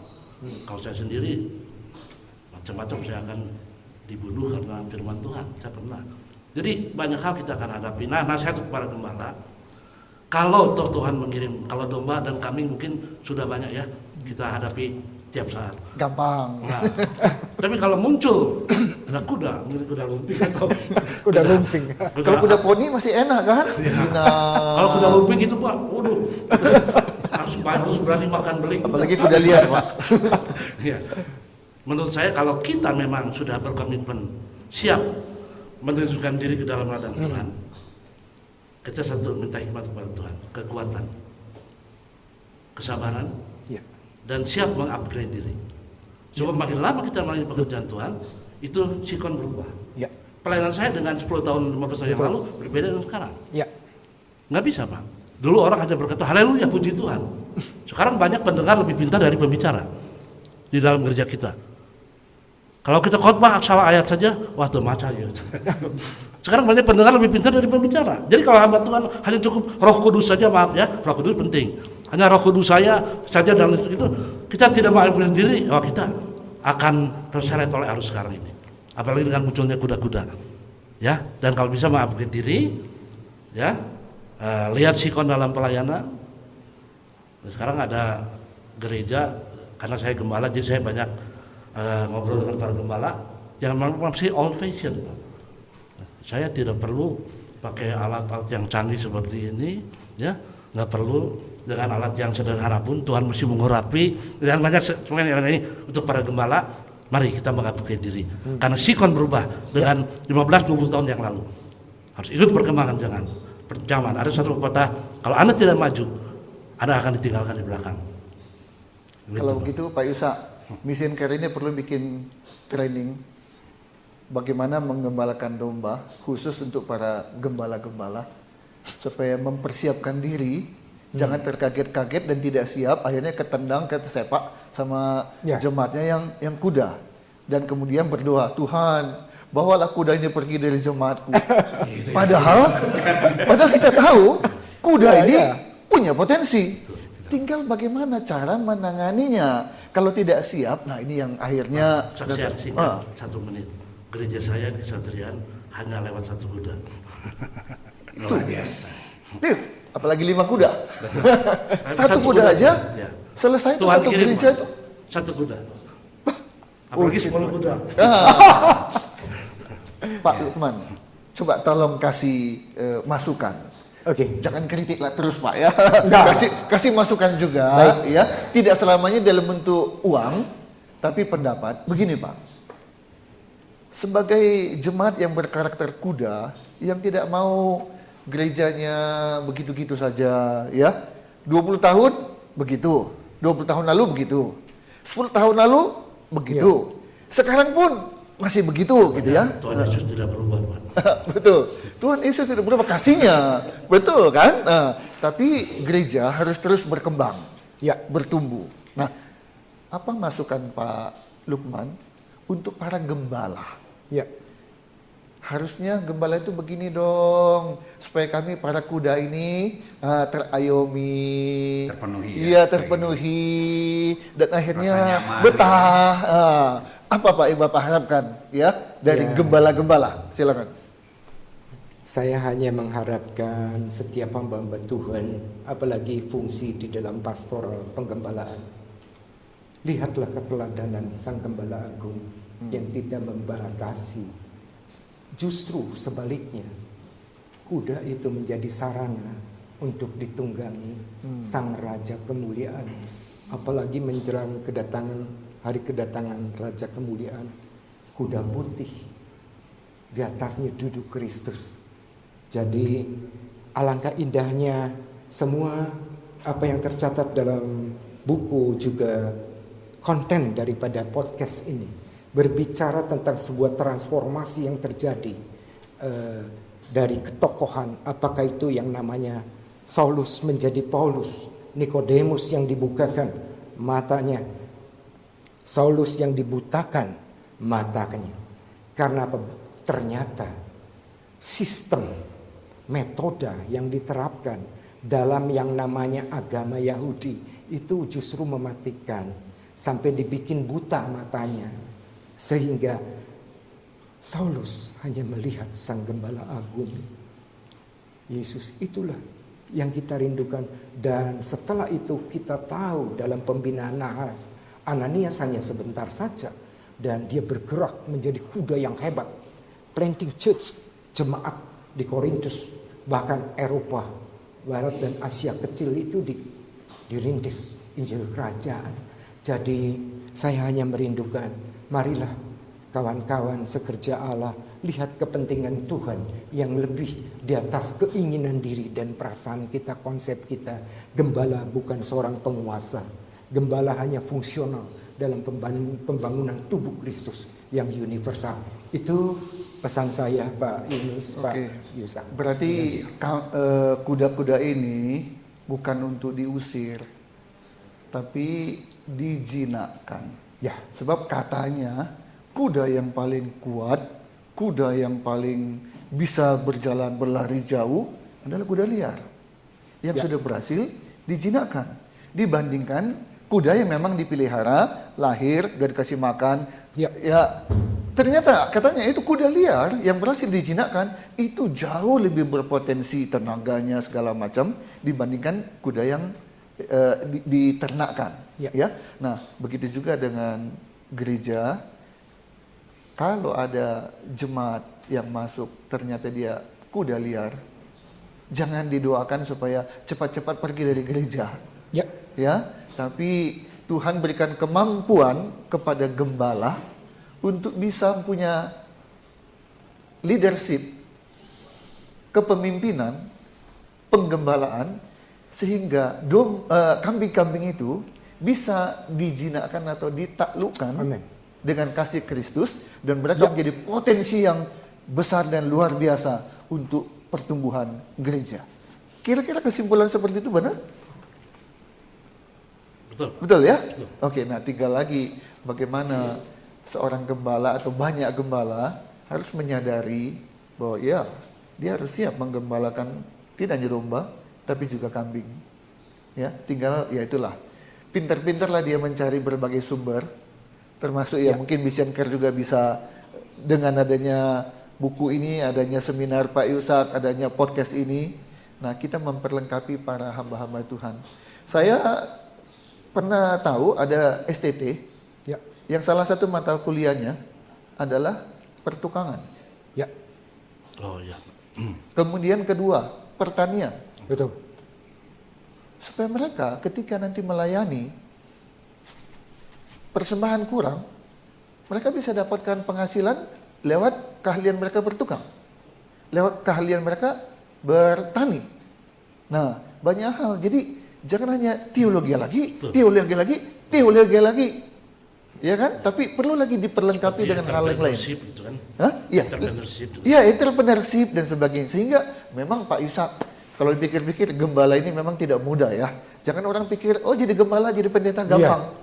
S2: kalau saya sendiri macam-macam, saya akan dibunuh karena firman Tuhan, saya pernah. Jadi banyak hal kita akan hadapi. Nah, nasihat kepada gembala, kalau toh Tuhan mengirim, kalau domba dan kambing mungkin sudah banyak ya kita hadapi tiap saat.
S3: Gampang.
S2: Nah, tapi kalau muncul ada kuda, mungkin kuda lumping atau
S4: Kuda lumping.
S3: Kalau kuda poni masih enak kan?
S2: Kalau kuda lumping itu Pak, waduh, harus berani makan beling.
S3: Apalagi kuda liar Pak.
S2: Ya. Menurut saya kalau kita memang sudah berkomitmen siap menunjukkan diri ke dalam ladang Tuhan, kita satu minta hikmat kepada Tuhan, kekuatan, kesabaran, dan siap mengupgrade diri. Sebab makin lama kita melayani pekerjaan Tuhan, itu sikon berubah.
S4: Ya.
S2: Pelayanan saya dengan 10 tahun, 15 tahun yang lalu berbeda dengan sekarang.
S4: Ya.
S2: Nggak bisa Pak. Dulu orang hanya berkata, haleluya, puji Tuhan. Sekarang banyak pendengar lebih pintar dari pembicara di dalam gereja kita. Kalau kita khotbah salah ayat saja, wah tuh maca ya. Sekarang banyak pendengar lebih pintar dari pembicara. Jadi kalau hamba Tuhan hanya cukup Roh Kudus saja, maaf ya, Roh Kudus penting. Hanya Roh Kudus saya saja dan itu, kita tidak mengupgrade diri, wah kita akan terseret oleh arus sekarang ini. Apalagi dengan munculnya kuda-kuda. Ya, dan kalau bisa mengupgrade diri, ya, lihat sikon dalam pelayanan. Sekarang ada gereja, karena saya gembala, jadi saya banyak ngobrol dengan para gembala. Jangan masih old fashion. Saya tidak perlu pakai alat-alat yang canggih seperti ini, ya, nggak perlu dengan alat yang sederhana pun Tuhan mesti mengurapi dan banyak semuanya ini untuk para gembala. Mari kita mengupgrade diri, karena sikon berubah dengan 15-20 tahun yang lalu. Harus ikut perkembangan zaman. Ada satu pepatah, kalau Anda tidak maju, Anda akan ditinggalkan di belakang.
S3: Kalau begitu Pak Yusa, Mission Care ini perlu bikin training bagaimana menggembalakan domba khusus untuk para gembala-gembala supaya mempersiapkan diri, jangan terkaget-kaget dan tidak siap, akhirnya ketendang, kesepak sama jemaatnya yang kuda, dan kemudian berdoa, Tuhan bawalah kuda ini pergi dari jemaatku. Padahal kita tahu kuda ini punya potensi, tinggal bagaimana cara menanganinya. Kalau tidak siap, nah ini yang akhirnya
S2: saksian singkat 1 menit. Gereja saya di Satrian hanya lewat 1 kuda.
S1: Luar biasa.
S3: Apalagi 5 kuda. Satu kuda aja
S2: ya.
S3: selesai
S2: Tuhan
S3: satu
S2: kirim
S3: gereja itu.
S2: 1 kuda. Apalagi 10 kuda.
S3: Pak Lukman, coba tolong kasih masukan.
S4: Oke.
S3: Jangan kritik lah terus Pak ya. kasih masukan juga.
S4: Baik.
S3: Ya. Tidak selamanya dalam bentuk uang, tapi pendapat. Begini Pak, sebagai jemaat yang berkarakter kuda, yang tidak mau gerejanya begitu-gitu saja, ya. 20 tahun begitu, 20 tahun lalu begitu, 10 tahun lalu begitu, sekarang pun masih begitu, gitu ya.
S2: Tuhan Yesus tidak berubah, Pak.
S3: Betul, Tuhan Yesus tidak berubah kasihnya, betul kan? Nah, tapi gereja harus terus berkembang,
S4: Ya.
S3: bertumbuh. Nah, apa masukan Pak Lukman, untuk para gembala.
S4: Ya.
S3: Harusnya gembala itu begini dong, supaya kami para kuda ini terayomi,
S1: Terpenuhi,
S3: iya terpenuhi, dan akhirnya
S1: Rasa nyaman,
S3: betah. Apa Pak Bapak harapkan ya dari
S4: Ya.
S3: gembala-gembala? Silakan.
S4: Saya hanya mengharapkan setiap hamba-hamba Tuhan, apalagi fungsi di dalam pastoral penggembalaan, lihatlah keteladanan Sang Gembala Agung yang tidak membatasi. Justru sebaliknya, kuda itu menjadi sarana untuk ditunggangi Sang Raja Kemuliaan. Apalagi menjelang hari kedatangan Raja Kemuliaan, kuda putih, di atasnya duduk Kristus. Jadi alangkah indahnya semua apa yang tercatat dalam buku, juga konten daripada podcast ini berbicara tentang sebuah transformasi yang terjadi dari ketokohan, apakah itu yang namanya Saulus menjadi Paulus, Nikodemus yang dibukakan matanya, Saulus yang dibutakan matanya. Karena apa? Ternyata sistem, metode yang diterapkan dalam yang namanya agama Yahudi itu justru mematikan, sampai dibikin buta matanya. Sehingga Saulus hanya melihat Sang Gembala Agung. Yesus itulah yang kita rindukan. Dan setelah itu kita tahu dalam pembinaan Ananias hanya sebentar saja. Dan dia bergerak menjadi kuda yang hebat. Planting church, jemaat di Korintus. Bahkan Eropa Barat dan Asia kecil itu dirintis Injil Kerajaan. Jadi saya hanya merindukan, marilah kawan-kawan sekerja Allah, lihat kepentingan Tuhan yang lebih di atas keinginan diri dan perasaan kita, konsep kita. Gembala bukan seorang penguasa. Gembala hanya fungsional dalam pembangunan tubuh Kristus yang universal. Itu pesan saya, Pak Yunus, Pak Yusak.
S3: Berarti kuda-kuda ini bukan untuk diusir, tapi dijinakkan.
S4: Ya.
S3: Sebab katanya kuda yang paling kuat, kuda yang paling bisa berlari jauh adalah kuda liar yang sudah berhasil dijinakkan, dibandingkan kuda yang memang dipelihara, lahir dan dikasih makan. Ya, ternyata katanya itu kuda liar yang berhasil dijinakkan itu jauh lebih berpotensi tenaganya segala macam dibandingkan kuda yang diternakkan. Ya. Nah, begitu juga dengan gereja. Kalau ada jemaat yang masuk ternyata dia kuda liar, jangan didoakan supaya cepat-cepat pergi dari gereja. Ya, tapi Tuhan berikan kemampuan kepada gembala untuk bisa punya leadership, kepemimpinan, penggembalaan, sehingga kambing-kambing itu bisa dijinakkan atau ditaklukkan dengan kasih Kristus, dan mereka menjadi potensi yang besar dan luar biasa untuk pertumbuhan gereja. Kira-kira kesimpulan seperti itu benar? Betul ya? Betul. Oke, nah tinggal lagi bagaimana seorang gembala atau banyak gembala harus menyadari bahwa ya dia harus siap menggembalakan tidak hanya domba tapi juga kambing. Ya, tinggal ya itulah. Pintar-pintarlah dia mencari berbagai sumber, termasuk ya mungkin Mission Care juga bisa dengan adanya buku ini, adanya seminar Pak Yusak, adanya podcast ini. Nah, kita memperlengkapi para hamba-hamba Tuhan. Saya pernah tahu ada STT yang salah satu mata kuliahnya adalah pertukangan. Kemudian kedua, pertanian.
S4: Betul.
S3: Supaya mereka ketika nanti melayani persembahan kurang, mereka bisa dapatkan penghasilan lewat keahlian mereka bertukang, lewat keahlian mereka bertani. Nah, banyak hal. Jadi jangan hanya teologi lagi, ya kan? Tapi perlu lagi diperlengkapi dengan hal yang lain.
S2: Gitu kan?
S3: Entrepreneurship dan sebagainya. Sehingga memang Pak Ishak, kalau dipikir-pikir gembala ini memang tidak mudah ya. Jangan orang pikir, oh jadi gembala, jadi pendeta gampang.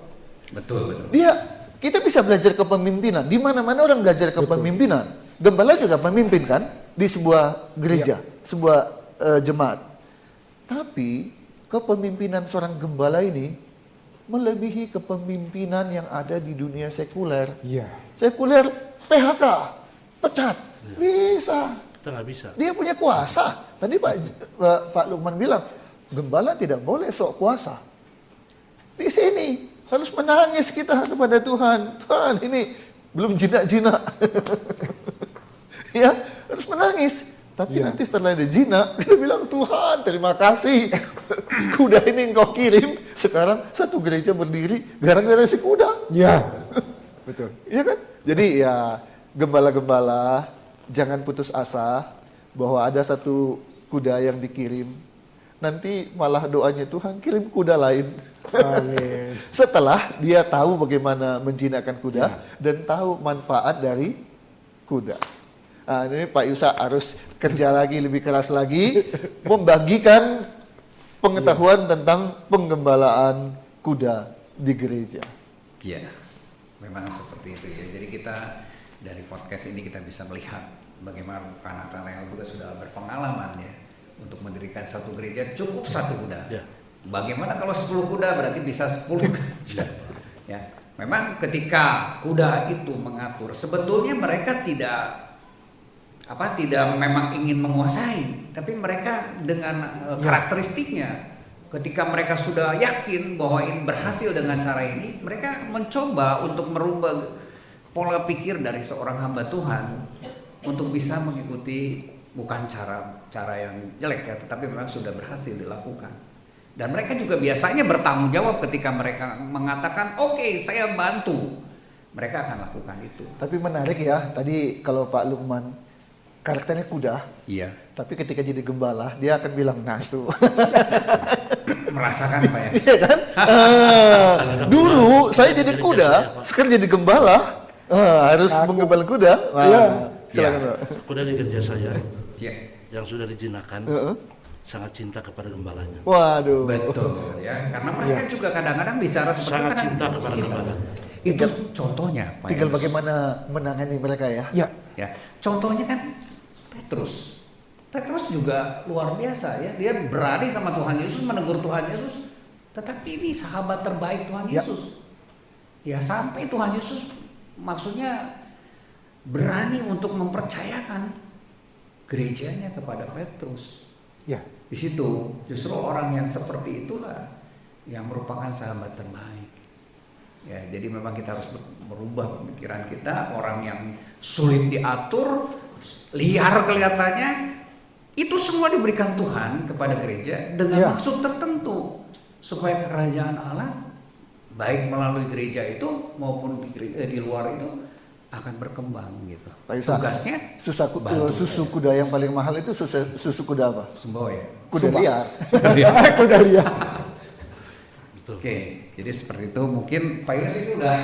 S1: Betul.
S3: Dia Kita bisa belajar kepemimpinan. Di mana-mana orang belajar kepemimpinan. Gembala juga pemimpin kan di sebuah gereja, sebuah jemaat. Tapi kepemimpinan seorang gembala ini melebihi kepemimpinan yang ada di dunia sekuler.
S4: Iya.
S3: Sekuler PHK, pecat, bisa.
S2: Kita nggak bisa.
S3: Dia punya kuasa. Tadi Pak Lukman bilang, gembala tidak boleh sok kuasa. Di sini harus menangis kita kepada Tuhan. Tuhan, ini belum jinak-jinak. Ya, harus menangis. Tapi nanti setelah ada jinak, kita bilang, Tuhan terima kasih. Kuda ini engkau kirim. Sekarang satu gereja berdiri gara-gara si kuda.
S4: Iya. Betul.
S3: Iya kan? Jadi ya gembala-gembala jangan putus asa bahwa ada satu kuda yang dikirim. Nanti malah doanya Tuhan kirim kuda lain.
S4: Amin.
S3: Setelah dia tahu bagaimana menjinakkan kuda dan tahu manfaat dari kuda. Nah, ini Pak Yusa harus kerja lagi lebih keras lagi membagikan pengetahuan tentang penggembalaan kuda di gereja.
S1: Iya, memang seperti itu ya. Jadi kita dari podcast ini kita bisa melihat bagaimana Pak Nathanael juga sudah berpengalaman ya untuk mendirikan satu gereja cukup satu kuda.
S2: Ya.
S1: Bagaimana kalau 10 kuda berarti bisa 10 gereja. Ya, memang ketika kuda itu mengatur, sebetulnya mereka tidak memang ingin menguasai, tapi mereka dengan karakteristiknya, ketika mereka sudah yakin bahwa ini berhasil dengan cara ini, mereka mencoba untuk merubah pola pikir dari seorang hamba Tuhan untuk bisa mengikuti bukan cara yang jelek ya, tetapi memang sudah berhasil dilakukan. Dan mereka juga biasanya bertanggung jawab ketika mereka mengatakan, oke, saya bantu. Mereka akan lakukan itu.
S3: Tapi menarik ya, tadi kalau Pak Lukman karakternya kuda,
S1: Iya.
S3: tapi ketika jadi gembala dia akan bilang, nah itu.
S1: Merasakan Pak ya.
S3: Iya kan? Dulu saya jadi kuda, sekarang jadi gembala, harus menggembala kuda. Silakan Pak.
S2: Kuda di gereja saya
S1: Iya.
S2: yang sudah dijinakan sangat cinta kepada gembalanya.
S3: Waduh.
S1: Betul ya, karena mereka juga kadang-kadang bicara seperti
S2: Sangat
S1: itu,
S2: cinta kepada gembalanya.
S1: Itu contohnya Pak.
S3: Tinggal
S1: ya.
S3: bagaimana menangani mereka ya.
S4: Ya.
S1: Ya, contohnya kan Petrus. Petrus juga luar biasa ya. Dia berani sama Tuhan Yesus, menegur Tuhan Yesus. Tetapi ini sahabat terbaik Tuhan Yesus. Ya, sampai Tuhan Yesus maksudnya berani untuk mempercayakan gerejanya kepada Petrus.
S4: Ya.
S1: Di situ justru orang yang seperti itulah yang merupakan sahabat terbaik. Ya, jadi memang kita harus merubah pemikiran kita. Orang yang sulit diatur, liar kelihatannya, itu semua diberikan Tuhan kepada gereja dengan maksud tertentu supaya kerajaan Allah baik melalui gereja itu maupun di luar itu akan berkembang gitu.
S3: Pak Yusa,
S1: Tugasnya
S3: susu kuda yang paling mahal itu susu kuda apa?
S1: Sumbawa ya.
S3: Kuda liar.
S4: Kuda liar.
S1: Oke, jadi seperti itu. Mungkin Pak Yus itu udah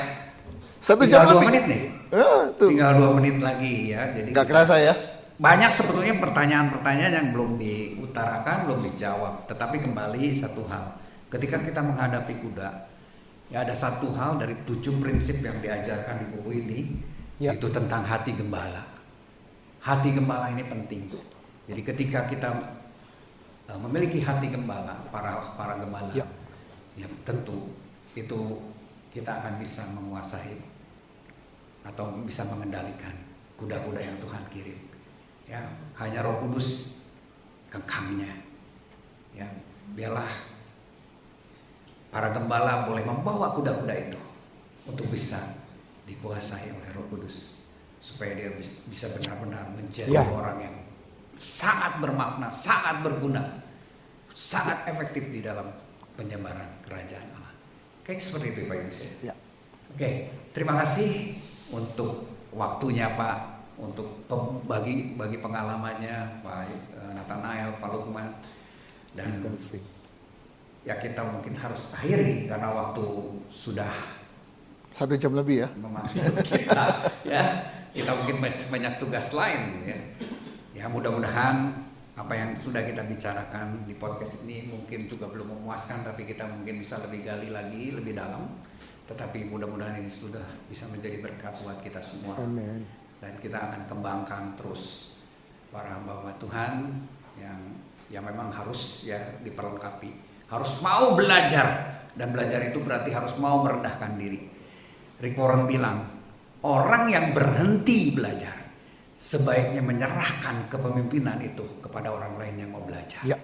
S3: 1
S1: tinggal
S3: jam
S1: 2
S3: lebih.
S1: menit nih.
S3: Tuh.
S1: Tinggal 2 menit lagi ya. Jadi
S3: Nggak kerasa ya.
S1: banyak sebetulnya pertanyaan-pertanyaan yang belum diutarakan, belum dijawab. Tetapi kembali satu hal, ketika kita menghadapi kuda, ya ada satu hal dari 7 prinsip yang diajarkan di buku ini, itu tentang hati gembala. Hati gembala ini penting. Jadi ketika kita memiliki hati gembala, para gembala, ya tentu itu kita akan bisa menguasai atau bisa mengendalikan kuda-kuda yang Tuhan kirim. Ya, hanya Roh Kudus kengkangnya. Ya, biarlah para gembala boleh membawa kuda-kuda itu untuk bisa dikuasai oleh Roh Kudus supaya dia bisa benar-benar menjadi orang yang sangat bermakna, sangat berguna, sangat efektif di dalam penyebaran kerajaan Allah. Kayak seperti itu Pak Yunus.
S3: Ya.
S1: Oke, terima kasih untuk waktunya Pak, untuk bagi pengalamannya Pak Nathanael, Pak Lukman, dan ya kita mungkin harus akhiri karena waktu sudah
S3: 1 jam lebih ya.
S1: memasuki kita, ya kita mungkin masih banyak tugas lain, ya. Ya mudah-mudahan apa yang sudah kita bicarakan di podcast ini mungkin juga belum memuaskan, tapi kita mungkin bisa lebih gali lagi, lebih dalam Tetapi mudah-mudahan ini sudah bisa menjadi berkat buat kita semua.
S4: Amin.
S1: Dan kita akan kembangkan terus para hamba Tuhan yang memang harus ya diperlengkapi, harus mau belajar, dan belajar itu berarti harus mau merendahkan diri. Rick Warren bilang, orang yang berhenti belajar sebaiknya menyerahkan kepemimpinan itu kepada orang lain yang mau belajar.
S4: Ya.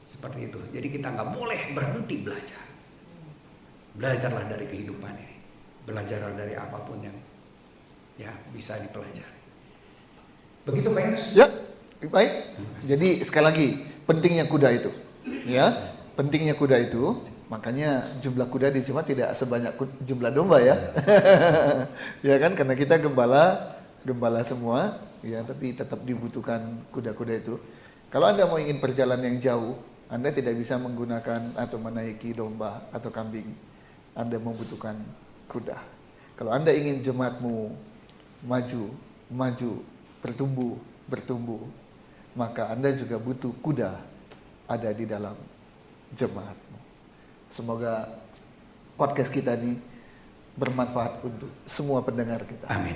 S1: Seperti itu. Jadi kita nggak boleh berhenti belajar. Belajarlah dari kehidupan ini. Belajarlah dari apapun yang ya bisa dipelajari. Begitu Pak Yunus?
S3: Ya, baik. Jadi sekali lagi, pentingnya kuda itu. Ya, pentingnya kuda itu, makanya jumlah kuda di jemaat tidak sebanyak jumlah domba ya. Ya kan, karena kita gembala semua, ya, tapi tetap dibutuhkan kuda-kuda itu. Kalau Anda mau ingin perjalanan yang jauh, Anda tidak bisa menggunakan atau menaiki domba atau kambing. Anda membutuhkan kuda. Kalau Anda ingin jemaatmu maju, bertumbuh, maka Anda juga butuh kuda ada di dalam jemaatmu. Semoga podcast kita ini bermanfaat untuk semua pendengar kita.
S1: Amin.